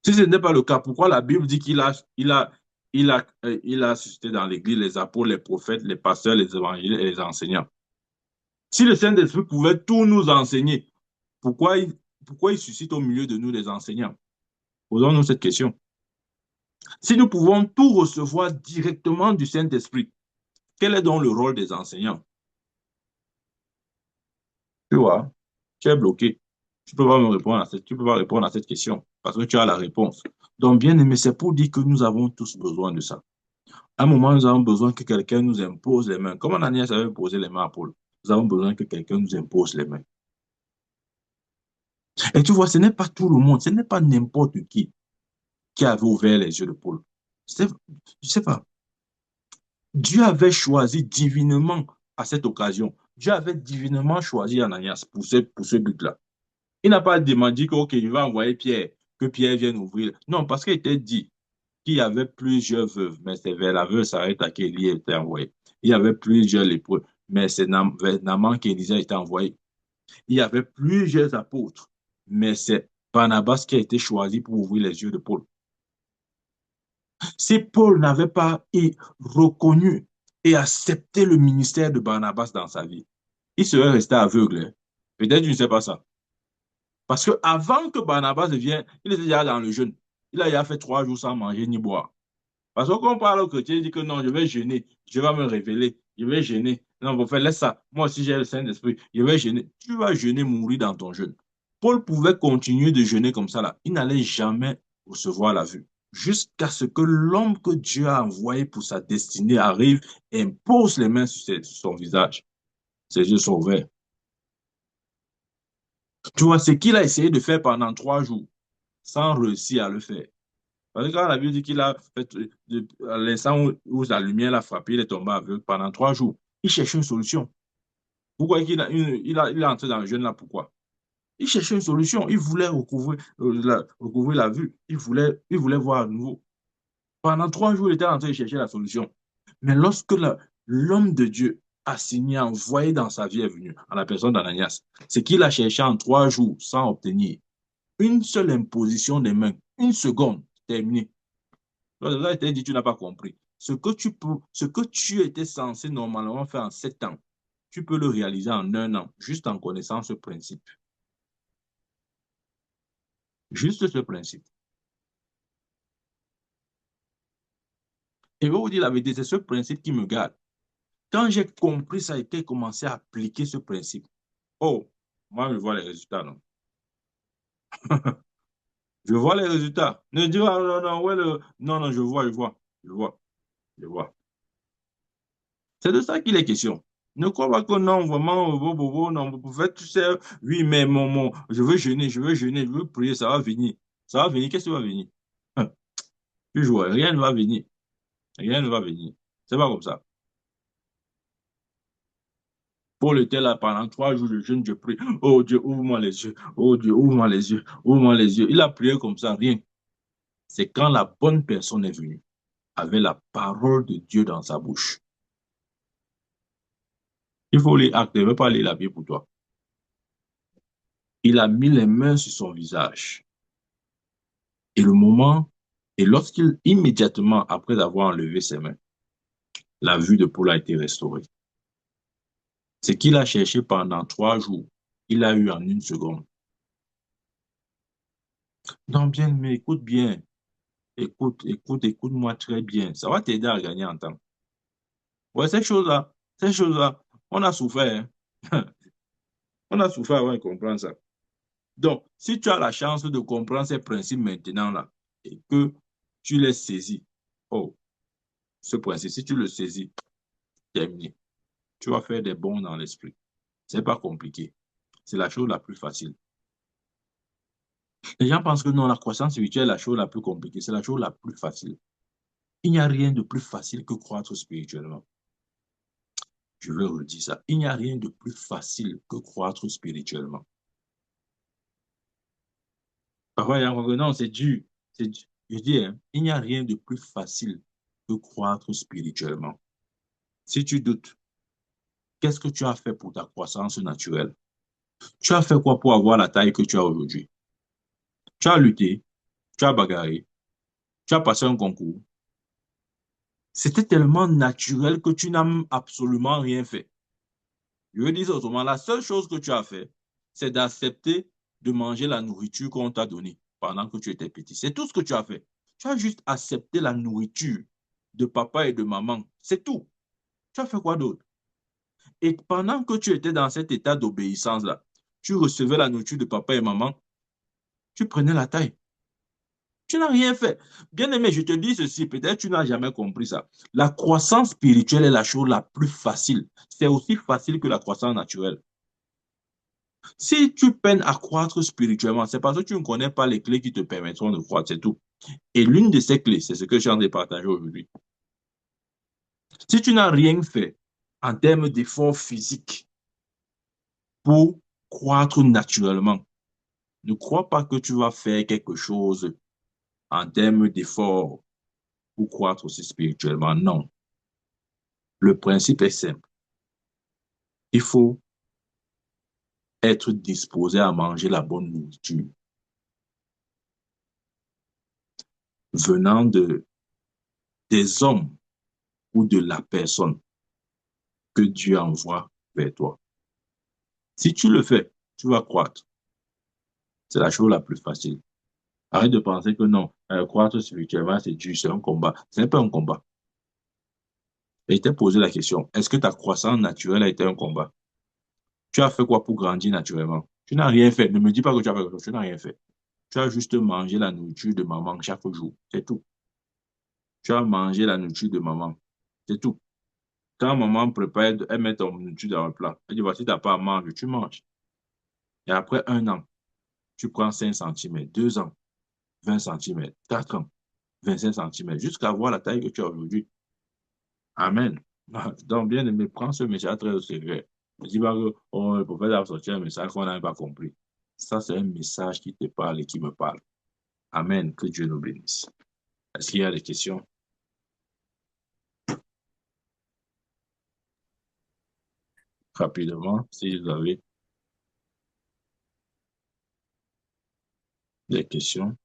Si ce n'est pas le cas, pourquoi la Bible dit il a suscité dans l'Église les apôtres, les prophètes, les pasteurs, les évangélistes et les enseignants? Si le Saint-Esprit pouvait tout nous enseigner, pourquoi il suscite au milieu de nous des enseignants? Posons-nous cette question. Si nous pouvons tout recevoir directement du Saint-Esprit, quel est donc le rôle des enseignants? Tu vois, tu es bloqué. Tu peux pas répondre à cette question parce que tu as la réponse. Donc, bien aimé, c'est pour dire que nous avons tous besoin de ça. À un moment, nous avons besoin que quelqu'un nous impose les mains. Comme Ananias avait posé les mains à Paul, nous avons besoin que quelqu'un nous impose les mains. Et tu vois, ce n'est pas tout le monde, ce n'est pas n'importe qui avait ouvert les yeux de Paul. Je sais pas. Dieu avait choisi divinement à cette occasion. Dieu avait divinement choisi Ananias pour ce but-là. Il n'a pas demandé que, OK, il va envoyer Pierre, que Pierre vienne ouvrir. Non, parce qu'il était dit qu'il y avait plusieurs veuves, mais c'est vers la veuve Sarepta qu'Élie était envoyé. Il y avait plusieurs lépreux, mais c'est vers Naaman qu'Élisée a été envoyé. Il y avait plusieurs apôtres, mais c'est Barnabas qui a été choisi pour ouvrir les yeux de Paul. Si Paul n'avait pas reconnu et accepté le ministère de Barnabas dans sa vie, il serait resté aveugle, hein. Peut-être tu ne sais pas ça. Parce que avant que Barnabas vienne, il était déjà dans le jeûne. Il a déjà fait 3 jours sans manger ni boire. Parce que quand on parle aux chrétiens, il dit que non, je vais jeûner, je vais me révéler, je vais jeûner. Non, vous faites, laisse ça. Moi aussi, j'ai le Saint-Esprit, je vais jeûner. Tu vas jeûner, mourir dans ton jeûne. Paul pouvait continuer de jeûner comme ça, là. Il n'allait jamais recevoir la vue. Jusqu'à ce que l'homme que Dieu a envoyé pour sa destinée arrive et impose les mains sur son visage. Ses yeux sont ouverts. Tu vois, ce qu'il a essayé de faire pendant 3 jours, sans réussir à le faire. Parce que quand la Bible dit qu'il a fait, à l'instant où la lumière l'a frappé, il est tombé aveugle pendant 3 jours. Il cherchait une solution. Pourquoi il est entré dans le jeûne là? Pourquoi? Il cherchait une solution. Il voulait recouvrir la vue. Il voulait voir à nouveau. Pendant 3 jours, il était en train de chercher la solution. Mais lorsque l'homme de Dieu assigné, envoyé dans sa vie est venu, en la personne d'Ananias, c'est qu'il a cherché en 3 jours sans obtenir une seule imposition des mains, une seconde, terminé. Là, il t'a dit, tu n'as pas compris. Ce que tu étais censé normalement faire en 7 ans, tu peux le réaliser en un an, juste en connaissant ce principe. Juste ce principe. Et je vais vous dire la vérité, c'est ce principe qui me garde. Quand j'ai compris ça et que j'ai commencé à appliquer ce principe, oh, moi, je vois les résultats, non? Je vois les résultats. Ne dis pas, non, non, ouais, non, non, je vois, je vois. C'est de ça qu'il est question. Ne crois pas que non, vraiment, non, vous pouvez, tu sais, oui, mais je veux prier, ça va venir. Ça va venir, qu'est-ce qui va venir? Hein, tu joues, rien ne va venir. Rien ne va venir. C'est pas comme ça. Paul était là pendant 3 jours, je jeûne, je prie. Oh Dieu, ouvre-moi les yeux. Oh Dieu, ouvre-moi les yeux. Ouvre-moi les yeux. Il a prié comme ça, rien. C'est quand la bonne personne est venue, avec la parole de Dieu dans sa bouche. Il faut lire Actes, ne veut pas lire la Bible pour toi. Il a mis les mains sur son visage. Et le moment, et lorsqu'il, immédiatement après avoir enlevé ses mains, la vue de Paul a été restaurée. Ce qu'il a cherché pendant 3 jours, il a eu en une seconde. Donc, bien, mais écoute bien. Écoute-moi très bien. Ça va t'aider à gagner en temps. Ouais, ces choses-là, on a souffert, hein. On a souffert avant de comprendre ça. Donc, si tu as la chance de comprendre ces principes maintenant là, et que tu les saisis, oh, ce principe, si tu le saisis, terminé. Tu vas faire des bons dans l'esprit. C'est pas compliqué. C'est la chose la plus facile. Les gens pensent que non, la croissance spirituelle est la chose la plus compliquée. C'est la chose la plus facile. Il n'y a rien de plus facile que croître spirituellement. Je veux redire ça. Il n'y a rien de plus facile que croître spirituellement. Parfois, il y a encore que non, c'est dur. C'est dur. Je dis, hein, il n'y a rien de plus facile que croître spirituellement. Si tu doutes, qu'est-ce que tu as fait pour ta croissance naturelle? Tu as fait quoi pour avoir la taille que tu as aujourd'hui? Tu as lutté, tu as bagarré, tu as passé un concours. C'était tellement naturel que tu n'as absolument rien fait. Je veux dire autrement, la seule chose que tu as fait, c'est d'accepter de manger la nourriture qu'on t'a donnée pendant que tu étais petit. C'est tout ce que tu as fait. Tu as juste accepté la nourriture de papa et de maman. C'est tout. Tu as fait quoi d'autre? Et pendant que tu étais dans cet état d'obéissance-là, tu recevais la nourriture de papa et maman, tu prenais la taille. Tu n'as rien fait. Bien aimé, je te dis ceci, peut-être tu n'as jamais compris ça. La croissance spirituelle est la chose la plus facile. C'est aussi facile que la croissance naturelle. Si tu peines à croître spirituellement, c'est parce que tu ne connais pas les clés qui te permettront de croître, c'est tout. Et l'une de ces clés, c'est ce que je suis en train de partager aujourd'hui. Si tu n'as rien fait en termes d'efforts physiques pour croître naturellement, ne crois pas que tu vas faire quelque chose en termes d'efforts pour croître aussi spirituellement. Non. Le principe est simple. Il faut être disposé à manger la bonne nourriture venant de des hommes ou de la personne que Dieu envoie vers toi. Si tu le fais, tu vas croître. C'est la chose la plus facile. Arrête de penser que non, croître spirituellement, c'est dur, c'est un combat. Ce n'est pas un combat. Et il t'a posé la question, est-ce que ta croissance naturelle a été un combat? Tu as fait quoi pour grandir naturellement? Tu n'as rien fait. Ne me dis pas que tu as fait quelque chose. Tu n'as rien fait. Tu as juste mangé la nourriture de maman chaque jour. C'est tout. Tu as mangé la nourriture de maman. C'est tout. Quand maman prépare, elle met ton nourriture dans le plat. Elle dit, voici, tu n'as pas à manger, tu manges. Et après 1 an, tu prends 5 centimètres, 2 ans, 20 centimètres, 4 ans, 25 centimètres, jusqu'à voir la taille que tu as aujourd'hui. Amen. Donc, bien aimé, prends ce message très au sérieux. Ne dis pas que oh, le prophète a sorti un message qu'on n'avait pas compris. Ça, c'est un message qui te parle et qui me parle. Amen. Que Dieu nous bénisse. Est-ce qu'il y a des questions? Rapidement, si vous avez des questions.